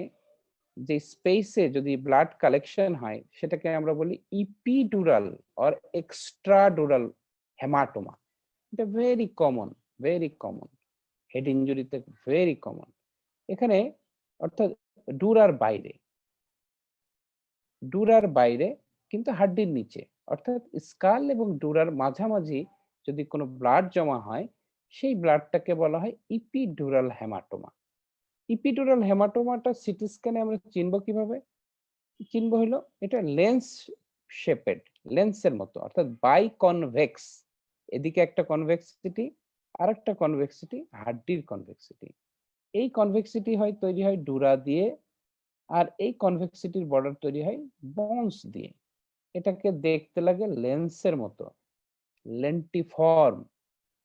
যে স্পেসে যদি ব্লাড কালেকশন হয়, সেটাকে আমরা বলি ইপিডুরাল অর এক্সট্রাডুরাল হেমাটোমা। এটা ভেরি কমন হেড ইনজুরিতে, ভেরি কমন। এখানে অর্থাৎ ডুরার বাইরে, ডুরার বাইরে কিন্তু হাড্ডির নিচে, অর্থাৎ স্কাল এবং ডুরার মাঝামাঝি যদি কোনো ব্লাড জমা হয়, সেই ব্লাডটাকে বলা হয় ইপিডুরাল হেমাটোমা। ইপিডুরাল হেমাটোমাটা সিটি স্ক্যানে আমরা চিনব কিভাবে? চিনব হলো এটা লেন্স শেপেড, লেন্সের মতো, অর্থাৎ বাইকনভেক্স। এদিকে একটা কনভেক্সিটি, আর একটা কনভেক্সিটি হাড্ডির কনভেক্সিটি। এই কনভেক্সিটি হয় তৈরি হয় ডুরা দিয়ে, আর এই কনভেক্সিটির বর্ডার তৈরি হয় বন্স দিয়ে। এটাকে দেখতে লাগে লেন্সের মতো, লেন্টিফর্ম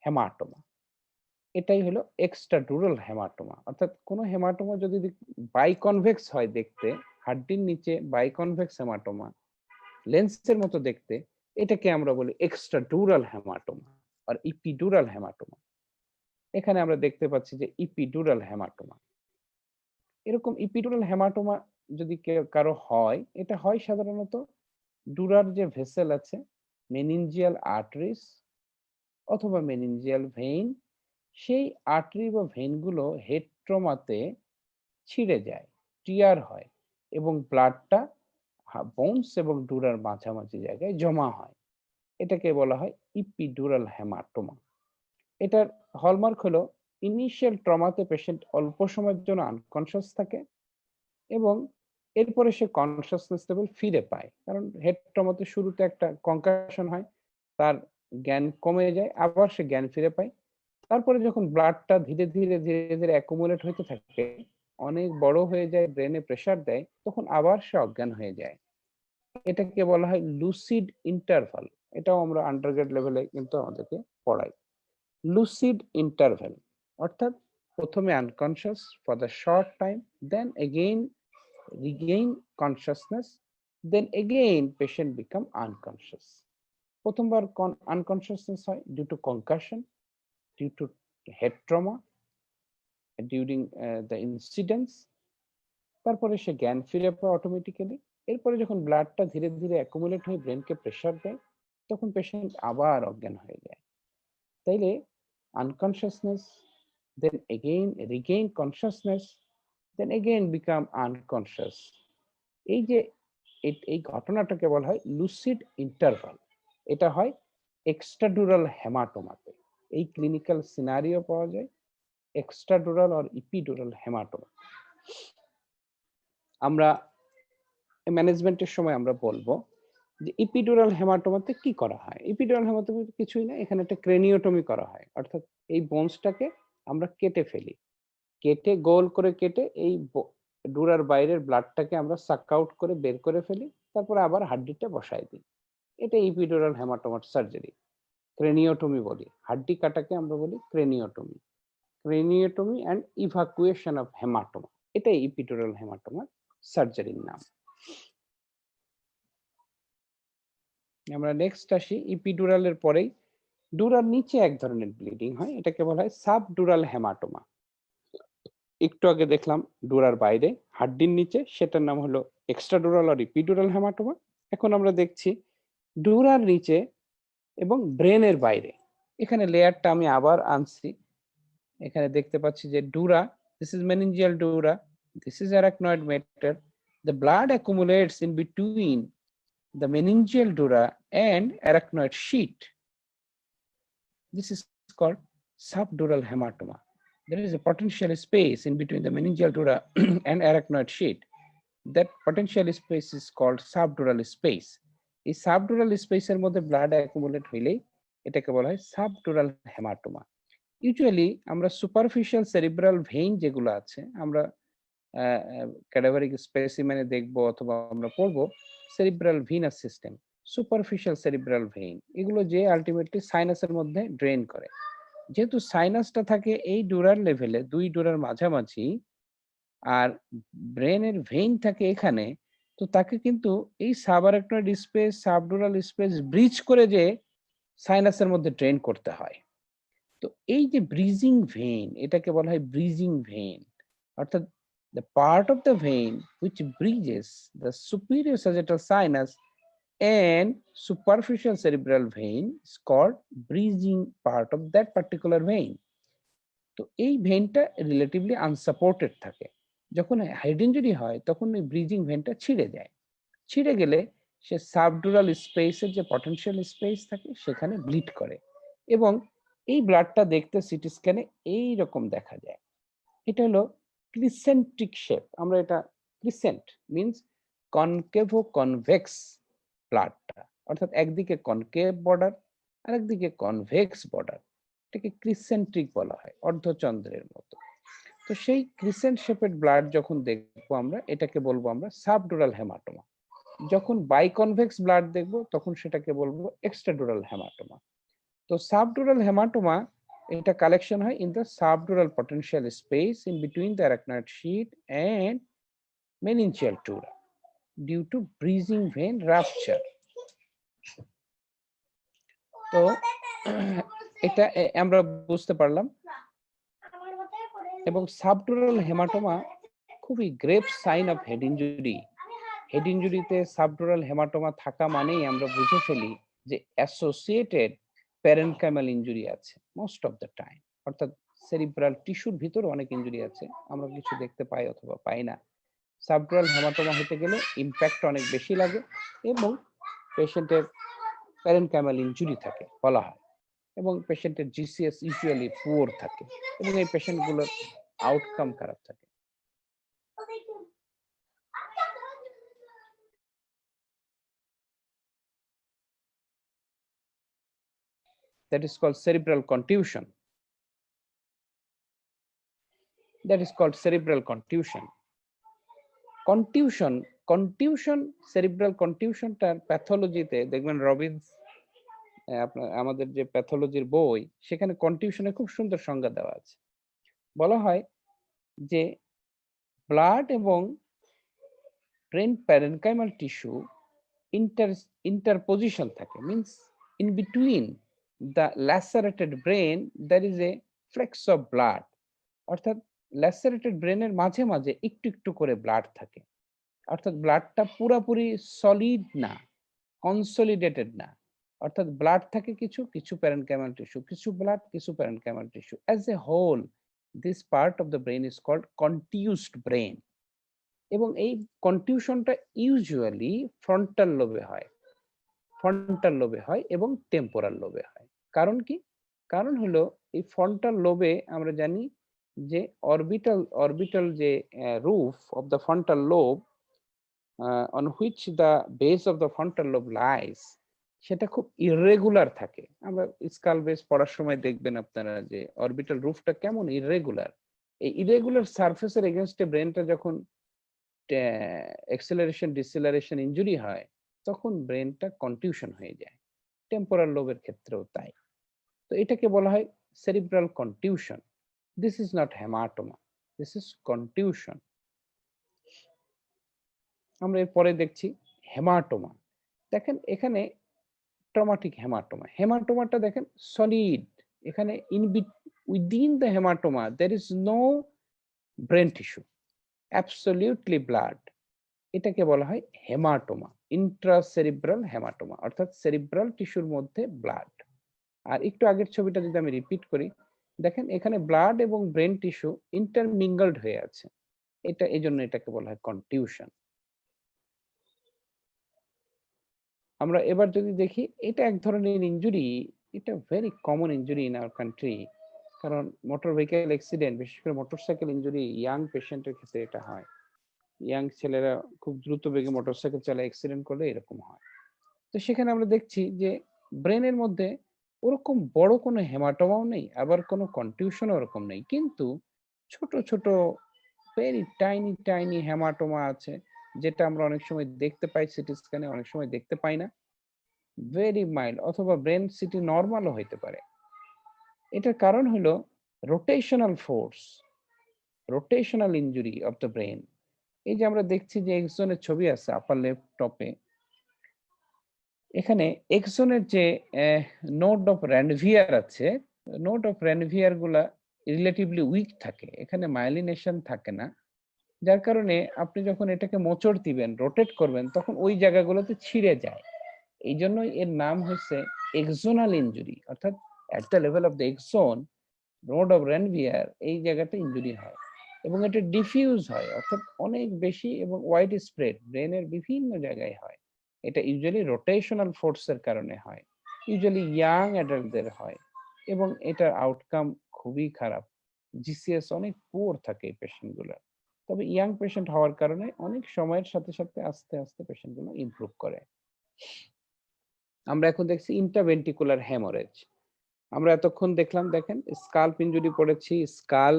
হেমাটোমা। এটাই হলো এক্সট্রাডুরাল হেমাটোমা। অর্থাৎ কোনো হেমাটোমা যদি বাইকনভেক্স হয় দেখতে, হাড্ডির নিচে বাইকনভেক্স হেমাটোমা, লেন্সের মতো দেখতে, এটাকে আমরা বলি এক্সট্রাডুরাল হেমাটোমা আর ইপিডুরাল হেমাটোমা। এখানে আমরা দেখতে পাচ্ছি যে ইপিডুরাল হেমাটোমা। এরকম ইপিডুরাল হেমাটোমা যদি কারো হয়, এটা হয় সাধারণত ডুরার যে ভেসেল আছে, মেনিনজিয়াল আর্টারিস অথবা মেনিনজিয়াল ভেইন, সেই আর্টারি বা ভেইনগুলো হেড ট্রমাতে ছিঁড়ে যায়, টিয়ার হয়, এবং ব্লাডটা বোনস এবং ডুরার মাঝামাঝি জায়গায় জমা হয়। এটাকে বলা হয় ইপিডুরাল হেমাটোমা। এটার হলমার্ক হলো ইনিশিয়াল ট্রমাতে পেশেন্ট অল্প সময়ের জন্য আনকনশাস থাকে, এবং এরপরে সে কনসাসনেস লেভেল ফিরে পায়। কারণ হেড ট্রমাতে শুরুতে একটা কনকাশন হয়, তার জ্ঞান কমে যায়, আবার সে জ্ঞান ফিরে পায়। তারপরে যখন ব্লাডটা ধীরে ধীরে ধীরে ধীরে অ্যাকুমুলেট হতে থাকে, অনেক বড় হয়ে যায়, ব্রেনে প্রেসার দেয়, তখন আবার সে অজ্ঞান হয়ে যায়। এটাকে বলা হয় লুসিড ইন্টারভাল। এটাও আমরা আন্ডারগ্রেড লেভেলে কিন্তু আমাদেরকে পড়াই। লুসিড ইন্টারভ্যাল অর্থাৎ প্রথমে unconscious for the short time, then again regain consciousness, then again patient become unconscious. প্রথমবার আনকনসিয়াসনেস হয় due to concussion, due to head trauma, during the incidents. তারপরে সে জ্ঞান ফিরে পায় অটোমেটিক্যালি। এরপরে যখন ব্লাডটা ধীরে ধীরে অ্যাকুমুলেট হয়ে ব্রেনকে প্রেশার দেয়, তখন পেশেন্ট আবার অজ্ঞান হয়ে যায়। তাইলে unconsciousness, then again regain consciousness, then again become unconscious. এই যে এই ঘটনাটাকে বলা হয় লুসিড ইন্টারভাল। এটা হয় এক্সট্রাডুরাল হেমাটোমাতে। এই ক্লিনিক্যাল সিনারিও পাওয়া যায় এক্সট্রাডুরাল আর ইপিডুরাল হেমাটোমা। আমরা ম্যানেজমেন্টের সময় আমরা বলবো যে ইপিডুরাল হেমাটোমাতে কি করা হয়। ইপিডুরাল হেমাটোমাতে কিছুই না, এখানে একটা ক্রেনিওটমি করা হয়, অর্থাৎ এই বোনসটাকে আমরা কেটে ফেলি, কেটে গোল করে কেটে এই ডুরার বাইরের ব্লাডটাকে আমরা সাক আউট করে বের করে ফেলি, তারপরে আবার হাড্ডিটা বসাই দিই। এটা ইপিডুরাল হেমাটোমার সার্জারি, ক্রেনিওটমি বলি। হাড্ডি কাটাকে আমরা বলি ক্রেনিওটমি। ক্রেনিওটমি অ্যান্ড ইভাকুয়েশন অফ হেমাটোমা, এটাই ইপিডুরাল হেমাটোমার সার্জারির নাম। আমরা নেক্সট আসি, ইপিডুরালের পরেই ডুরার নিচে এক ধরনের ব্লিডিং হয়, এটাকে বলা হয় সাবডুরাল হেমাটোমা। একটু আগে দেখলাম ডুরার বাইরে হাড্ডির নিচে, সেটার নাম হলো এক্সট্রাডুরাল আর ইপিডুরাল হেমাটোমা। এখন আমরা দেখছি ডুরার নিচে এবং ব্রেনের বাইরে। এখানে লেয়ারটা আমি আবার আনছি, এখানে দেখতে পাচ্ছি যে dura, this is meningeal dura, this is arachnoid mater, the blood accumulates in between the meningeal dura and arachnoid sheet. This is called subdural hematoma. There is a potential space in between the meningeal dura and arachnoid sheet. That potential space is called subdural space. এই subdural স্পেসের মধ্যে blood accumulate হইলেই এটাকে বলা হয় subdural haematoma. Usually আমরা superficial cerebral vein যেগুলো আছে, আমরা ক্যাডাভারিক স্পেসিমেনে দেখবো অথবা আমরা পড়বো cerebral Venus system, superficial cerebral vein, এগুলো যে আলটিমেটলি সাইনাসের মধ্যে ড্রেন করে। যেহেতু সাইনাসটা থাকে এই ডুরার লেভেলে, দুই ডুরার মাঝামাঝি, আর ব্রেনের ভেইন থাকে এখানে, তো তাকে কিন্তু এই সাবআরাকনয়েড স্পেস, সাবডুরাল স্পেস ব্রিজ করে যে সাইনাসের মধ্যে ড্রেন করতে হয়। তো এই যে ব্রিজিং ভেইন, এটাকে বলা হয় ব্রিজিং ভেইন, অর্থাৎ the part of the vein which bridges the superior sagittal sinus and superficial cerebral vein is called bridging part of that particular vein. তো এই ভেইনটা রিলেটিভলি আনসাপোর্টেড থাকে। যখন হেড ইনজুরি হয় তখন এই ব্রিজিং ভেইনটা ছিঁড়ে যায়, ছিঁড়ে গেলে সে সাবডুরাল স্পেসের যে পটেনশিয়াল স্পেস থাকে সেখানে ব্লিড করে, এবং এই ব্লাডটা দেখতে সিটি স্ক্যানে এই রকম দেখা যায়। এটা হলো ক্রিসেন্ট্রিক শেপ। আমরা এটা ক্রিসেন্ট মিন্স কনকেভো কনভেক্স ব্লাডটা, অর্থাৎ একদিকে কনকেভ বর্ডার আর একদিকে কনভেক্স বর্ডার, এটাকে ক্রিসেন্ট্রিক বলা হয়, অর্ধচন্দ্রের মতো। তো সেই ক্রিসেন্ট শেপের ব্লাড যখন দেখবো আমরা, এটাকে বলবো আমরা সাবডুরাল হেমাটোমা। যখন বাইকনভেক্স ব্লাড দেখবো তখন সেটাকে বলবো এক্সট্রাডুরাল হেমাটোমা। তো সাবডুরাল হেমাটোমা, এটা কালেকশন হয় in the subdural potential space in between the arachnoid sheet and meningeal dura due to breathing vein rupture. তো এটা আমরা বুঝতে পারলাম। এবং সাবডুরাল হেমাটোমা খুবই grave sign of head injury. Head ইনজুরিতে সাবডুরাল হেমাটোমা থাকা মানেই আমরা বুঝে ফেলি যে অ্যাসোসিয়েটেড প্যারেনকাইমাল ইনজুরি আছে মোস্ট অফ দ্য টাইম, অর্থাৎ সেরিব্রাল টিস্যুর ভিতরে অনেক ইনজুরি আছে, আমরা কিছু দেখতে পাই অথবা পাই না। সাবডুরাল হেমাটোমা হতে গেলে ইমপ্যাক্ট অনেক বেশি লাগে এবং পেশেন্টের প্যারেনকাইমাল ইনজুরি থাকে বলা হয়, এবং পেশেন্টের জিসিএস ইউজুয়ালি পুয়ার থাকে, এবং এই পেশেন্টগুলোর আউটকাম খারাপ থাকে। That is called cerebral contusion. That is called cerebral contusion. Contusion, cerebral contusionটার প্যাথোলজিতে দেখবেন রবিন্স, আপনার আমাদের যে প্যাথোলজির বই, সেখানে কনটিউশনের খুব সুন্দর সংজ্ঞা দেওয়া আছে। বলা হয় যে ব্লাড এবং ব্রেন প্যারেনকাইমাল টিস্যু ইন্টারপোজিশন থাকে, means in between the lacerated brain there is a flecks of blood, অর্থাৎ lacerated ব্রেনের মাঝে মাঝে একটু একটু করে ব্লাড থাকে, অর্থাৎ ব্লাডটা পুরোপুরি সলিড না, কনসলিডেটেড না, অর্থাৎ ব্লাড থাকে কিছু কিছু প্যারেনকাইমাল টিস্যু, কিছু ব্লাড কিছু parenchymal tissue, as a whole this part of the brain is called contused brain. এবং এই কন্টিউশনটা ইউজুয়ালি ফ্রন্টাল লোবে হয়, ফ্রন্টাল লোবে হয় এবং টেম্পোরাল লোবে হয়। কারণ কি? কারণ হলো এই ফ্রন্টাল লোবে আমরা জানি যে অরবিটাল যে roof of the frontal lobe on which the base of the frontal lobe lies সেটা খুব ইররেগুলার থাকে। আমরা স্কাল বেস পড়ার সময় দেখবেন আপনারা যে অরবিটাল রুফটা কেমন ইররেগুলার। এই ইররেগুলার সারফেসের এগেইনস্টে ব্রেনটা যখন অ্যাক্সেলারেশন ডিসেলারেশন ইনজুরি হয় তখন ব্রেনটা কনটিউশন হয়ে যায়, টেম্পোরাল লোবের ক্ষেত্রেও তাই। তো এটাকে বলা হয় cerebral contusion. This is not haematoma, this is contusion. আমরা এরপরে দেখছি হেমাটোমা। দেখেন এখানে ট্রমাটিক হেমাটোমা, হেমাটোমাটা দেখেন সলিড, এখানে within the haematoma there is no brain tissue, absolutely blood, এটাকে বলা হয় হেমাটোমা, ইন্ট্রাসেরিব্রাল হেমাটোমা, অর্থাৎ সেরিব্রাল টিস্যুর মধ্যে ব্লাড। আর একটু আগের ছবিটা যদি আমি রিপিট করি, দেখেন এখানে ব্লাড এবং ব্রেন টিস্যু ইন্টারমিঙ্গলড হয়ে আছে, এটা এজন্য এটাকে বলা হয় কনটিউশন। আমরা এবার যদি দেখি, এটা এক ধরনের ইনজুরি, এটা very common injury in our country, কারণ মোটর ভেহিকেল অ্যাক্সিডেন্ট, বিশেষ করে মোটরসাইকেল ইনজুরি ইয়াং পেশেন্টের ক্ষেত্রে এটা হয়। ইয়াং ছেলেরা খুব দ্রুত বেগে মোটরসাইকেল চালায়, অ্যাক্সিডেন্ট করলে এরকম হয়। তো সেখানে আমরা দেখছি যে ব্রেনের মধ্যে ওরকম বড় কোনো হেমাটোমাও নেই, আবার কোনো কনটিউশনও ওরকম নেই, কিন্তু ছোট ছোট ভেরি টাইনি টাইনি হেমাটোমা আছে, যেটা আমরা অনেক সময় দেখতে পাই সিটি স্ক্যানে, অনেক সময় দেখতে পাই না, ভেরি মাইল্ড, অথবা ব্রেন সিটি নর্মালও হইতে পারে। এটার কারণ হলো rotational force, rotational injury of the brain. এই যে আমরা দেখছি যে এক্সনের ছবি আছে আপার লেফট টপে, এখানে এক্সনের যে নোড অফ র্যানভিয়ার আছে, নোড অফ র্যানভিয়ার গুলা রিলেটিভলি উইক থাকে, এখানে মাইলিনেশন থাকে না, যার কারণে আপনি যখন এটাকে মোচড় দিবেন, রোটেট করবেন, তখন ওই জায়গাগুলোতে ছিঁড়ে যায়। এই জন্যই এর নাম হচ্ছে এক্সোনাল ইনজুরি, অর্থাৎ at the level of the axon, node of Ranvier, এই জায়গাটা ইনজুরি হয় এবং এটা ডিফিউজ হয়, অর্থাৎ অনেক বেশি এবং ওয়াইড স্প্রেড, ব্রেনের বিভিন্ন জায়গায় হয়। এটা ইউজুয়ালি রোটেশনাল ফোর্সের কারণে হয়, ইউজুয়ালি ইয়াং অ্যাডাল্টদের হয় এবং এটার আউটকাম খুবই খারাপ। জিসিএস অনেক পুয়ার থাকে এই পেশেন্টগুলোর। তবে ইয়াং পেশেন্ট হওয়ার কারণে অনেক সময়ের সাথে সাথে আস্তে আস্তে পেশেন্টগুলো ইমপ্রুভ করে। আমরা এখন দেখছি ইন্টারভেন্টিকুলার হেমোরেজ। আমরা এতক্ষণ দেখলাম, দেখেন স্কাল্প ইনজুরি পড়েছি, স্কাল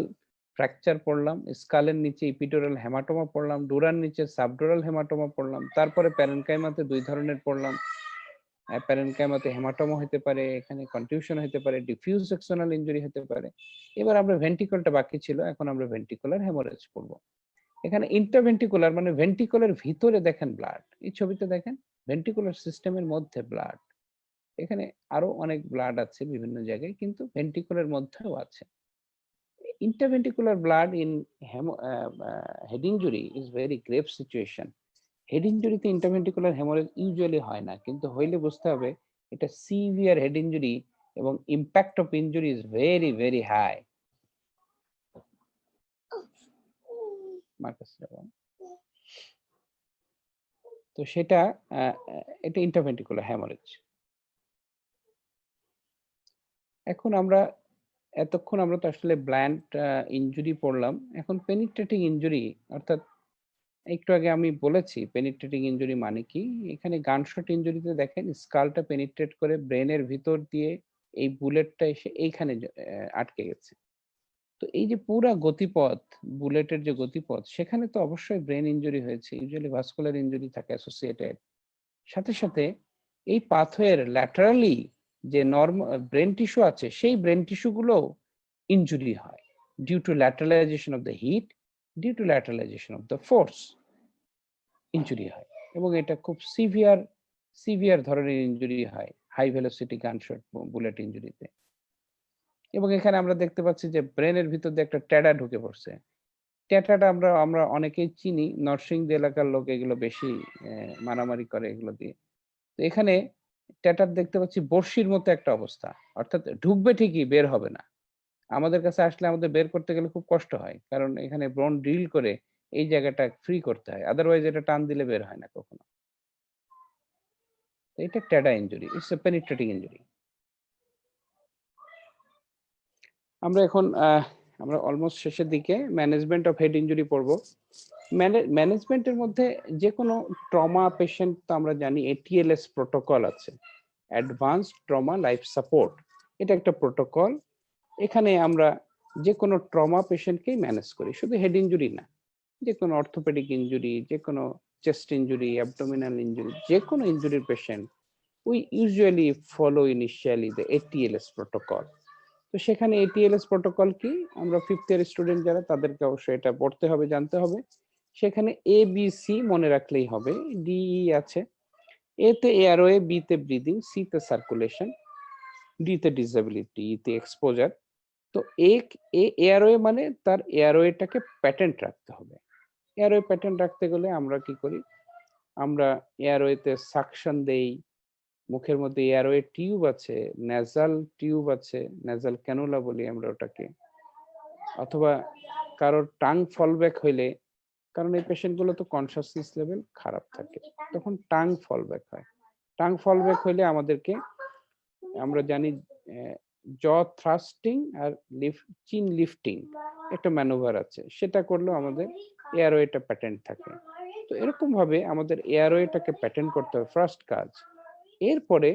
ফ্র্যাকচার পড়লাম, স্কালের নিচে ইপিডুরাল হেমাটোমা পড়লাম, ডুরার নিচে সাবডুরাল হেমাটোমা পড়লাম, তারপরে প্যারেনকাইমাতে দুই ধরনের পড়লাম। প্যারেনকাইমাতে হেমাটোমা হতে পারে, এখানে কনটিউশন হতে পারে, ডিফিউজ এক্সোনাল ইনজুরি হতে পারে। এবার আমরা ভেন্ট্রিকলটা বাকি ছিল, এখন আমরা ভেন্ট্রিকুলার হেমোরেজ পড়বো। এখানে ইন্টারভেন্ট্রিকুলার মানে ভেন্ট্রিকুলার ভিতরে দেখেন ব্লাড, এই ছবিতে দেখেন ভেন্ট্রিকুলার সিস্টেমের মধ্যে ব্লাড, এখানে আরো অনেক ব্লাড আছে বিভিন্ন জায়গায়, কিন্তু ভেন্ট্রিকুলার মধ্যেও আছে। Interventricular blood in head injury is very grave situation. Head ইনজুরিতে ইন্টারভেন্ট্রিকুলার হেমোরেজ ইউজুয়ালি হয় না, কিন্তু হইলে বুঝতে হবে এটা সিভিয়ার হেড ইনজুরি এবং impact of injury is very very high. তো সেটা এটা ইন্টারভেন্ট্রিকুলার হেমোরেজ। এখন আমরা এতক্ষণ আমরা তো আসলে ব্ল্যান্ট ইনজুরি পড়লাম, এখন পেনিট্রেটিং ইনজুরি, অর্থাৎ একটু আগে আমি বলেছি পেনিট্রেটিং ইনজুরি মানে কি। এখানে গানশট ইনজুরিতে দেখেন স্কালটা পেনিট্রেট করে ব্রেনের ভিতর দিয়ে এই বুলেটটা এসে এইখানে আটকে গেছে। তো এই যে পুরা গতিপথ, বুলেটের যে গতিপথ, সেখানে তো অবশ্যই ব্রেন ইনজুরি হয়েছে, ইউজুয়ালি ভাস্কুলার ইনজুরি থাকে অ্যাসোসিয়েটেড। সাথে সাথে এই পাথওয়ের ল্যাটারালি যে ব্রেন টিস্যু আছে, সেই ব্রেন টিস্যুগুলো ইনজুরি হয় due to lateralization of the hit, due to lateralization of the force injury হয়, এবং এটা খুব সিভিয়ার ধরনের ইনজুরি হয়। হাই ভেলোসিটি গানশট বুলেট ইনজুরিতে। এবং এখানে আমরা দেখতে পাচ্ছি যে ব্রেনের ভিতর দিয়ে একটা ট্যাডা ঢুকে পড়ছে। ট্যাটাটা আমরা আমরা অনেকেই চিনি, নরসিংদী এলাকার লোক এগুলো বেশি মারামারি করে এগুলো দিয়ে। তো এখানে ট্যাটার দেখতে পাচ্ছি বড়শির মতো একটা অবস্থা। অর্থাৎ ঢুকবে ঠিকই, বের হবে না। আমাদের কাছে আসলে আমাদের বের করতে গেলে খুব কষ্ট হয়। কারণ এখানে বোন ড্রিল করে এই জায়গাটা ফ্রি করতে হয়। আদারওয়াইজ এটা টান দিলে বের হয় না কখনো। তো এটা ট্যাডা injury. It's a penetrating injury. আমরা এখন আমরা অলমোস্ট শেষের দিকে ম্যানেজমেন্ট অফ হেড ইনজুরি পড়বো। ম্যানেজমেন্টের মধ্যে যেকোনো ট্রমা পেশেন্ট তো আমরা জানি ATLS প্রোটোকল আছে, অ্যাডভান্সড ট্রমা লাইফ সাপোর্ট। এটা একটা প্রোটোকল। এখানে আমরা যেকোনো ট্রমা পেশেন্টকেই ম্যানেজ করি, শুধু হেড ইনজুরি না, যেকোনো অর্থোপেডিক ইনজুরি, যেকোনো চেস্ট ইনজুরি, অ্যাবডোমিনাল ইনজুরি, যেকোনো ইনজুরির patient we usually follow initially the ATLS protocol. তো সেখানে ATLS প্রোটোকল কি, আমরা 5th ইয়ার স্টুডেন্ট যারা তাদেরকে অবশ্যই এটা পড়তে হবে, জানতে হবে। সেখানে ABC মনে রাখলেই হবে। DE আছে, A তে এয়ারওয়ে, B তে ব্রিদিং, C তে সার্কুলেশন, D তে ডিসেবিলিটি, E তে এক্সপোজার। তো এয়ারওয়ে মানে তার এয়ারওয়েটাকে প্যাটেন্ট রাখতে হবে। এয়ারওয়ে প্যাটেন্ট রাখতে গেলে আমরা কি করি, আমরা এয়ারওয়েতে সাকশন দেই, মুখের মধ্যে এয়ারওয়ে টিউব আছে, ন্যাজাল টিউব আছে, ন্যাজাল ক্যানুলা বলি আমরা ওটাকে। অথবা কারোর টাং ফলব্যাক হইলে, কারণ এই পেশেন্ট গুলো তো কনসাসনেস লেভেল খারাপ থাকে, তখন টাং ফলব্যাক হয়। টাং ফলব্যাক হইলে আমাদেরকে, আমরা জানি জ থ্রাস্টিং আর চিন লিফটিং একটা ম্যানুভার আছে, সেটা করলেও আমাদের এয়ারওয়েটা প্যাটেন্ট থাকে। তো এরকম ভাবে আমাদের এয়ারওয়েটাকে প্যাটেন্ট করতে হবে, ফার্স্ট কাজ। এরপরে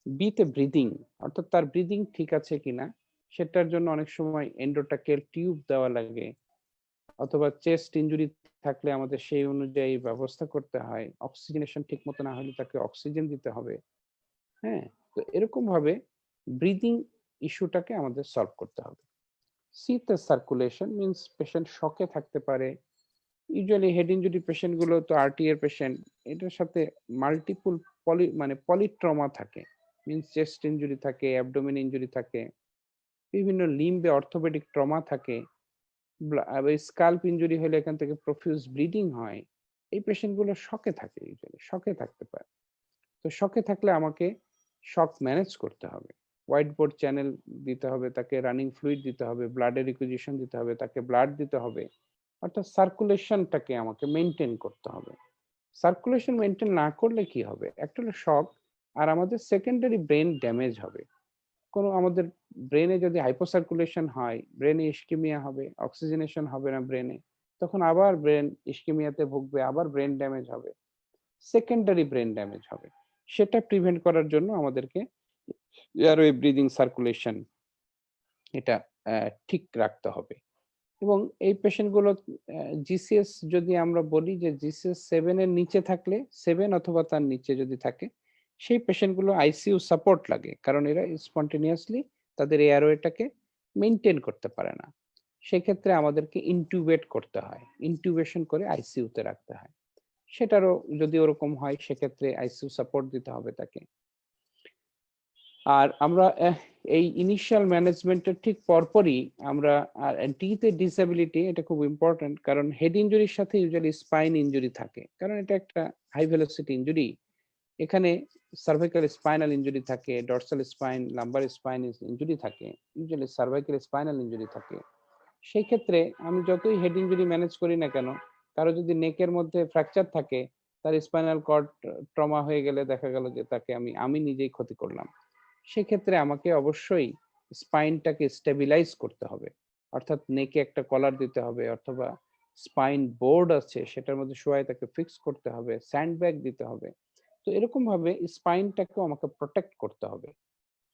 বিতে ব্রিদিং, অর্থাৎ তার ব্রিদিং ঠিক আছে কিনা সেটার জন্য অনেক সময় এন্ডোটাকেল টিউব দেওয়া লাগে, অথবা চেস্ট ইনজুরি থাকলে আমাদের সেই অনুযায়ী ব্যবস্থা করতে হয়। অক্সিজেনেশন ঠিক মতো না হলে তাকে অক্সিজেন দিতে হবে। হ্যাঁ, তো এরকম ভাবে ব্রিদিং ইস্যুটাকে আমাদের সলভ করতে হবে। সিতে সার্কুলেশন মিন্স পেশেন্ট শকে থাকতে পারে। ইউজুয়ালি হেড ইনজুরি পেশেন্ট গুলো তো RT এর পেশেন্ট, এটার সাথে মাল্টিপল পলিট্রমা থাকে, মিন্স চেস্ট ইনজুরি থাকে, অ্যাবডোমেন ইনজুরি থাকে, বিভিন্ন লিম্বে অর্থোপেডিক ট্রমা থাকে, স্কাল্প ইনজুরি হলে এখান থেকে প্রফিউজ ব্লিডিং হয়। এই পেশেন্ট গুলো শকে থাকে, ইউজুয়ালি শকে থাকতে পারে। তো শকে থাকলে আমাকে শক ম্যানেজ করতে হবে। হোয়াইট বোর্ড চ্যানেল দিতে হবে, তাকে রানিং ফ্লুইড দিতে হবে, ব্লাডের রিকুইজিশন দিতে হবে, তাকে ব্লাড দিতে হবে। অর্থাৎ সার্কুলেশনটাকে আমাকে মেনটেন করতে হবে। সার্কুলেশন মেনটেন না করলে কি হবে, একটা হলো শক, আর আমাদের সেকেন্ডারি ব্রেন ড্যামেজ হবে। কোনো আমাদের ব্রেনে যদি হাইপোসার্কুলেশন হয়, ব্রেনে ইস্কিমিয়া হবে, অক্সিজেনেশন হবে না ব্রেনে, তখন আবার ব্রেন ইস্কিমিয়াতে ভুগবে, আবার ব্রেন ড্যামেজ হবে, সেকেন্ডারি ব্রেন ড্যামেজ হবে। সেটা প্রিভেন্ট করার জন্য আমাদেরকে এয়ারওয়ে, ব্রিদিং, সার্কুলেশন এটা ঠিক রাখতে হবে। এবং এই পেশেন্ট গুলো GCS যদি আমরা বলি যে GCS 7 এর নিচে থাকলে, 7 অথবা তার নিচে যদি থাকে, সেই পেশেন্ট গুলো ICU সাপোর্ট লাগে, কারণ এরা স্পন্টেনিয়াসলি তাদের এয়ারওয়েটাকে মেনটেন করতে পারে না। সেক্ষেত্রে আমাদেরকে ইনটিউবেট করতে হয়, ইনটিউবেশন করে ICU তে রাখতে হয়। সেটারও যদি ওরকম হয় সেক্ষেত্রে ICU সাপোর্ট দিতে হবে তাকে। আর আমরা এই ইনিশিয়াল ম্যানেজমেন্টের ঠিক পরপরই আমরা, আর ডি তে ডিসেবিলিটি, এটা খুব ইম্পর্টেন্ট, কারণ হেড ইনজুরির সাথে ইউজুয়ালি স্পাইন ইনজুরি থাকে, কারণ এটা একটা হাই ভেলোসিটি ইনজুরি। এখানে সার্ভাইকাল স্পাইনাল ইনজুরি থাকে, dorsal spine, lumber spine injury থাকে, ইউজুয়ালি সার্ভাইকাল স্পাইনাল ইনজুরি থাকে। সেই ক্ষেত্রে আমি যতই হেড ইনজুরি ম্যানেজ করি না কেন, কারো যদি নেকের মধ্যে ফ্র্যাকচার থাকে, তার স্পাইনাল কর্ড ট্রমা হয়ে গেলে দেখা গেল যে তাকে আমি নিজেই ক্ষতি করলাম। সেক্ষেত্রে আমাকে অবশ্যই স্পাইনটাকে স্টেবিলাইজ করতে হবে, অর্থাৎ নেকে একটা কলার দিতে হবে, অথবা স্পাইন বোর্ড আছে সেটার মধ্যে শোয়ায় তাকে ফিক্স করতে হবে, স্যান্ডব্যাগ দিতে হবে। তো এরকম ভাবে স্পাইনটাকেও আমাকে প্রোটেক্ট করতে হবে।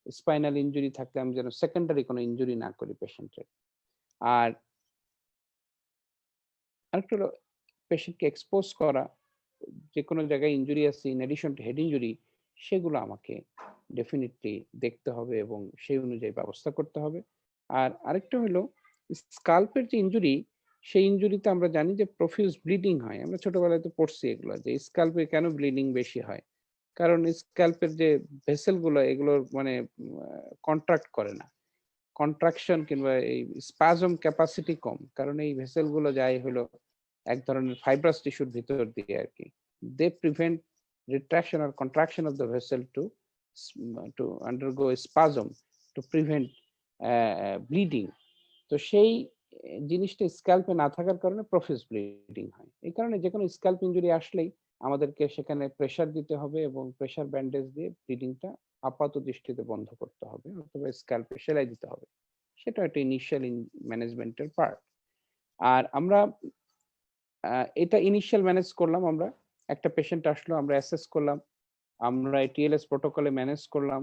স্পাইনাল ইনজুরি থাকলে আমি যেন সেকেন্ডারি কোনো ইনজুরি না করি পেশেন্টের। আর আরেকটা হলো পেশেন্টকে এক্সপোজ করা, যে কোনো জায়গায় ইনজুরি আছে in addition to head injury, সেগুলো আমাকে ডেফিনেটলি দেখতে হবে এবং সেই অনুযায়ী ব্যবস্থা করতে হবে। আর আরেকটা হলো স্কাল্পের যে ইনজুরি, সেই ইনজুরিতে আমরা জানি যে প্রফিউজ ব্লিডিং হয়। আমরা ছোটবেলায় তো পড়ছি এগুলো, যে স্কাল্পে কেন ব্লিডিং বেশি হয়। কারণ স্ক্যাল্পের যে ভেসেল গুলো এগুলোর মানে কন্ট্রাক্ট করে না, কন্ট্রাকশন কিংবা এই স্পাজম ক্যাপাসিটি কম, কারণ এই ভেসেল গুলো যায় হলো এক ধরনের ফাইব্রাস টিস্যুর ভিতর দিয়ে আর কি। দে প্রিভেন্ট রিট্রাকশন আর contraction of the vessel to undergo spasm to prevent bleeding. তো সেই জিনিসটা স্ক্যাল্পে না থাকার কারণে প্রফিউজ ব্লিডিং হয়। এই কারণে যে কোনো স্ক্যাল্প ইনজুরি আসলেই আমাদেরকে সেখানে প্রেসার দিতে হবে এবং প্রেসার ব্যান্ডেজ দিয়ে ব্লিডিংটা আপাত দৃষ্টিতে বন্ধ করতে হবে, অথবা স্ক্যাল্পে সেলাই দিতে হবে। সেটা একটা ইনিশিয়াল ম্যানেজমেন্টের পার্ট। আর আমরা এটা ইনিশিয়াল ম্যানেজ করলাম। আমরা একটা পেশেন্ট আসলো, আমরা অ্যাসেস করলাম, আমরা টিএলএস প্রোটোকলে ম্যানেজ করলাম,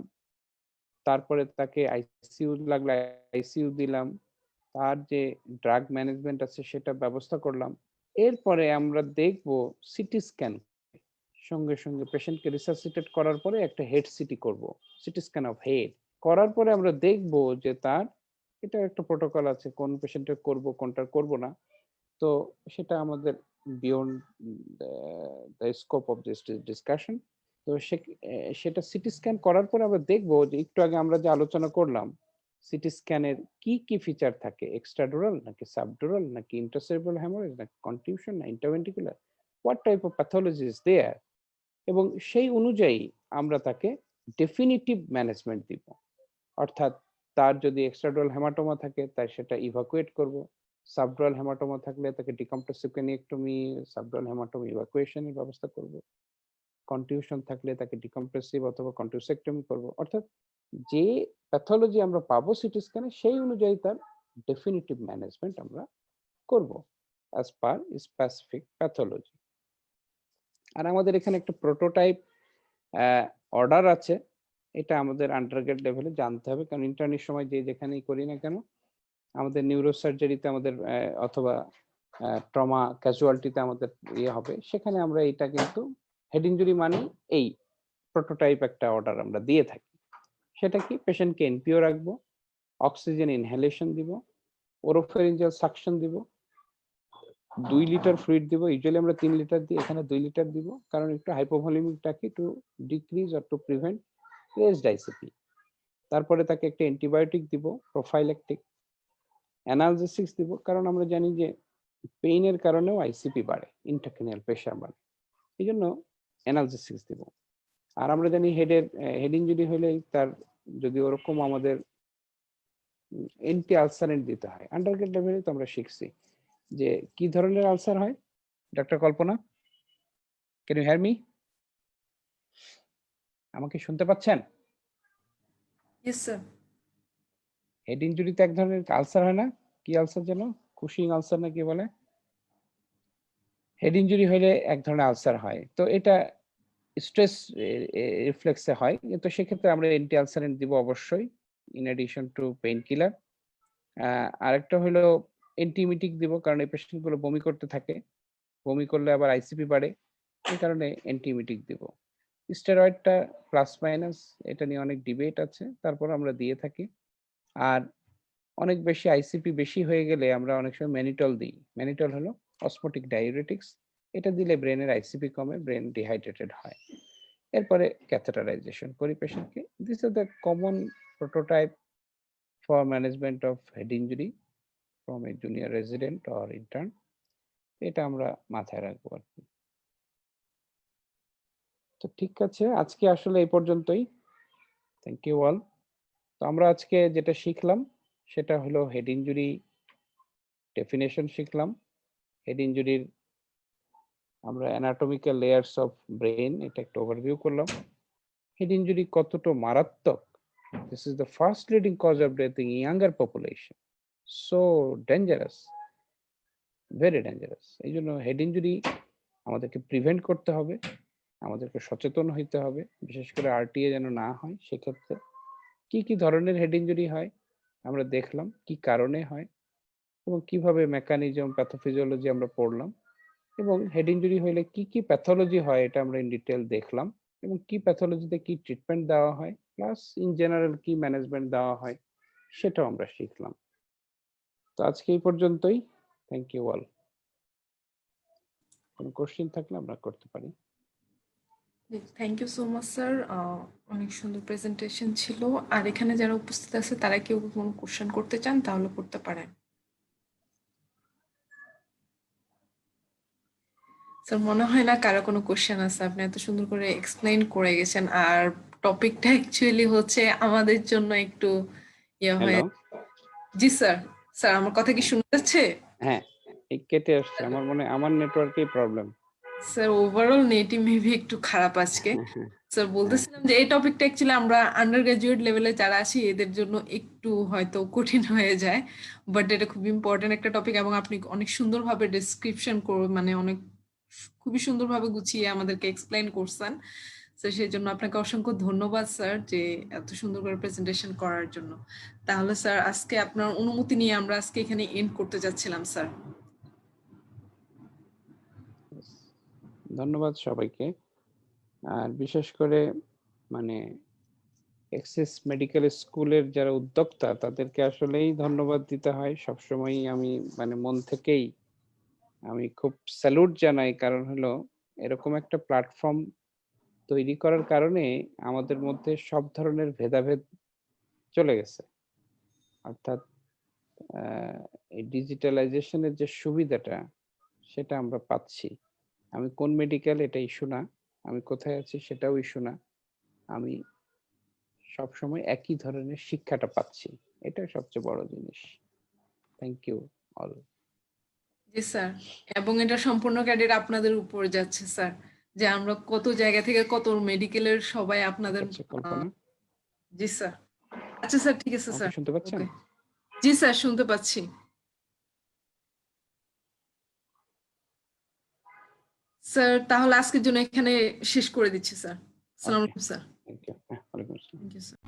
তারপরে তাকে আইসিইউ লাগলে আইসিইউ দিলাম, তার যে ড্রাগ ম্যানেজমেন্ট আছে সেটা ব্যবস্থা করলাম। এরপরে আমরা দেখব সিটি স্ক্যান, সঙ্গে সঙ্গে পেশেন্টকে রিসাসিটেট করার পরে একটা হেড সিটি করব, সিটি স্ক্যান অফ হেড করার পরে আমরা দেখব যে তার, এটা একটা প্রোটোকল আছে কোন পেশেন্টের করব কোনটা করব না। তো সেটা আমাদের beyond the scope of this discussion. তো সেটা সিটি স্ক্যান করার পরে আমরা দেখব যে একটু আগে আমরা যে আলোচনা করলাম সিটি স্ক্যানের কি কি ফিচার থাকে, এক্সট্রাডুরাল নাকি সাবডুরাল নাকি ইন্টারসেরেব্রাল হ্যামারেজ নাকি কনটিউশন না interventricular, what type of pathology is there, এবং সেই অনুযায়ী আমরা তাকে ডেফিনিটিভ ম্যানেজমেন্ট দিব। অর্থাৎ তার যদি এক্সট্রাডুরাল হেমাটোমা থাকে তাই সেটা ইভাকুয়েট করব, সাবডুরাল হেমাটোমা থাকলে তাকে ডিকম্প্রেসিভ ক্রেনিয়েক্টমি, সাবডুরাল হেমাটোমা ইভাকুয়েশনের ব্যবস্থা করব, কনটিউশন থাকলে তাকে ডিকম্প্রেসিভ অথবা কন্টিউসেক্টমি করব। অর্থাৎ যে প্যাথোলজি আমরা পাবো সিটি স্ক্যানে সেই অনুযায়ী তার ডেফিনিটিভ ম্যানেজমেন্ট আমরা করব অ্যাজ পার স্পেসিফিক প্যাথোলজি। আর আমাদের এখানে একটা প্রোটোটাইপ অর্ডার আছে, এটা আমাদের আন্ডারগ্রেড লেভেলে জানতে হবে, কারণ ইন্টার্নের সময় যে যেখানেই করি না কেন আমাদের নিউরোসার্জারিতে আমাদের অথবা ট্রমা ক্যাজুয়ালিটিতে আমাদের ইয়ে হবে, সেখানে আমরা এটা কিন্তু হেড ইনজুরি মানে এই প্রোটোটাইপ একটা অর্ডার আমরা দিয়ে থাকি। সেটা কি, পেশেন্টকে এনপিও রাখবো, অক্সিজেন ইনহেলেশন দিব, ওরোফেরিঞ্জিয়াল সাকশন দিব, 2 লিটার ফ্লুইড দিব, ইউজুয়ালি আমরা 3 লিটার দিই, এখানে 2 লিটার দিব, কারণ একটু হাইপোভলিমিকটাকে to decrease or to prevent raised ICP. তারপরে তাকে একটা অ্যান্টিবায়োটিক দিব প্রোফাইল্যাকটিক, অ্যানালজেসিক্স দিব, কারণ আমরা জানি যে পেইনের কারণেও আইসিপি বাড়ে, ইন্ট্রাক্রেনিয়াল প্রেশার বাড়ে, এই জন্য অ্যানালজেসিক্স দিব। আর আমরা জানি হেড ইনজুরি হলে তার যদি ওরকম আমাদের এন্টি আলসারেন্ট দিতে হয়। আন্ডারগ্রেড লেভেলে তো আমরা শিখছি যে কি ধরনের আলসার হয়। Doctor Kalpana, can you hear me? আমাকে শুনতে পাচ্ছেন? Yes sir. হেড ইনজুরিতে এক ধরনের আলসার হয় না, কি আলসার যেন, কুশিং আলসার না কি বলে, হেড ইনজুরি হলে এক ধরনের আলসার হয়। তো এটা স্ট্রেস রিফ্লেক্সে হয়, তো সেক্ষেত্রে আমরা এন্টি আলসারেন্ট দিব অবশ্যই, in addition to painkiller. আরেকটা হলো অ্যান্টিমিটিক দিব, কারণ এই পেশেন্টগুলো বমি করতে থাকে, বমি করলে আবার আইসিপি বাড়ে, এই কারণে অ্যান্টিমিটিক দিব। স্টেরয়েডটা প্লাস মাইনাস, এটা নিয়ে অনেক ডিবেট আছে, তারপর আমরা দিয়ে থাকি। আর অনেক বেশি আইসিপি বেশি হয়ে গেলে আমরা অনেক সময় ম্যানিটল দিই। ম্যানিটল হলো অসমোটিক ডাইউরেটিক্স, এটা দিলে ব্রেনের আইসিপি কমে, ব্রেন ডিহাইড্রেটেড হয়। এরপরে ক্যাথেটারাইজেশন করি পেশেন্টকে। This is the common prototype for management of head injury from a junior resident or intern, এটা আমরা মাথায় রাখবো আর কি। তো ঠিক আছে, আজকে আসলে এই পর্যন্তই। Thank you all. তো আমরা আজকে যেটা শিখলাম সেটা হলো হেড ইনজুরি ডেফিনেশন শিখলাম, হেড ইনজুরির আমরা অ্যানাটমিক্যাল লেয়ার্স অফ ব্রেন এটা একটা ওভারভিউ করলাম, হেড ইনজুরি কতটা মারাত্মক, this is the first leading cause of death in younger population, so dangerous, very dangerous. এই জন্য হেড ইনজুরি আমাদেরকে প্রিভেন্ট করতে হবে, আমাদেরকে সচেতন হইতে হবে, বিশেষ করে আরটিএ যেন না হয়। সেক্ষেত্রে কি কি ধরনের হেড ইনজুরি হয় আমরা দেখলাম, কি কারণে হয় এবং কিভাবে মেকানিজম প্যাথোফিজিওলজি আমরা পড়লাম, এবং হেড ইনজুরি হলে কি কি প্যাথোলজি হয় এটা আমরা ইন ডিটেল দেখলাম, এবং কি প্যাথোলজিতে কি ট্রিটমেন্ট দেওয়া হয়, প্লাস ইন জেনারেল কি ম্যানেজমেন্ট দেওয়া হয় সেটাও আমরা শিখলাম। তো আজকে এই পর্যন্তই। Thank you all. কোনো কোশ্চেন থাকলে আমরা করতে পারি। Thank you so much sir. অনেক সুন্দর প্রেজেন্টেশন ছিল। আর এখানে যারা উপস্থিত আছে তারা কেউ কোনো কোশ্চেন করতে চান তাহলে করতে পারেন। স্যার মনে হয় না কারো কোনো কোশ্চেন আছে, আপনি এত সুন্দর করে এক্সপ্লেইন করে গেছেন। আর টপিকটা অ্যাকচুয়ালি হচ্ছে আমাদের জন্য একটু ইয়ে হয়ে। হ্যালো। জি স্যার। স্যার আমার কথা কি শোনা যাচ্ছে? হ্যাঁ, এই কেটে আসছে। আমার মনে হয় আমার নেটওয়ার্কেই প্রবলেম। স্যার ওভারঅল নেটই মেবি একটু খারাপ আজকে। হ্যাঁ, হ্যাঁ, স্যার হ্যাঁ। বলতেছিলাম যে এই টপিকটা অ্যাকচুয়ালি আমরা আন্ডার গ্রাজুয়েট লেভেলে যারা আছি এদের জন্য একটু হয়তো কঠিন হয়ে যায়, বাট এটা খুব ইম্পর্টেন্ট একটা টপিক এবং আপনি অনেক সুন্দরভাবে ডেসক্রিপশন মানে অনেক খুবই সুন্দরভাবে গুছিয়ে আমাদেরকে এক্সপ্লেইন করছেন। স্যার সেই জন্য আপনাকে অসংখ্য ধন্যবাদ স্যার, যে এত সুন্দর করে প্রেজেন্টেশন করার জন্য। তাহলে স্যার আজকে আপনার অনুমতি নিয়ে আমরা আজকে এখানে এন্ড করতে যাচ্ছিলাম স্যার। ধন্যবাদ সবাইকে। আর বিশেষ করে মানে এক্সেস মেডিকেল স্কুলের যারা উদ্যোক্তা তাদেরকে আসলেই ধন্যবাদ দিতে হয়। সবসময়ই আমি মানে মন থেকেই আমি খুব স্যালুট জানাই। কারণ হলো এরকম একটা প্ল্যাটফর্ম তৈরি করার কারণে আমাদের মধ্যে সব ধরনের ভেদাভেদ চলে গেছে। অর্থাৎ আ এই ডিজিটালাইজেশন এর যে সুবিধাটা সেটা আমরা পাচ্ছি। আমি কোন মেডিকেল এটা ইস্যু না। আমি কোথায় আছি সেটাও ইস্যু না। আমি সবসময় একই ধরনের শিক্ষাটা পাচ্ছি। এটাই সবচেয়ে বড় জিনিস। Thank you all. জি স্যার। এবং এটা সম্পূর্ণ ক্রেডিট আপনাদের উপর যাচ্ছে স্যার, যে আমরা কত জায়গা থেকে কত মেডিকেলের সবাই ঠিক আপনাদের আছে কল্পনা। জি স্যার। আচ্ছা স্যার, ঠিক আছে আমাকে স্যার। শুনতে পাচ্ছেন? ওকে। জি স্যার, শুনতে পাচ্ছি। স্যার তাহলে আজকের জন্য এখানে শেষ করে দিচ্ছি স্যার। আসসালামু ওকে। আলাইকুম স্যার। Thank you. ওয়ালাইকুম আসসালাম। Thank you sir.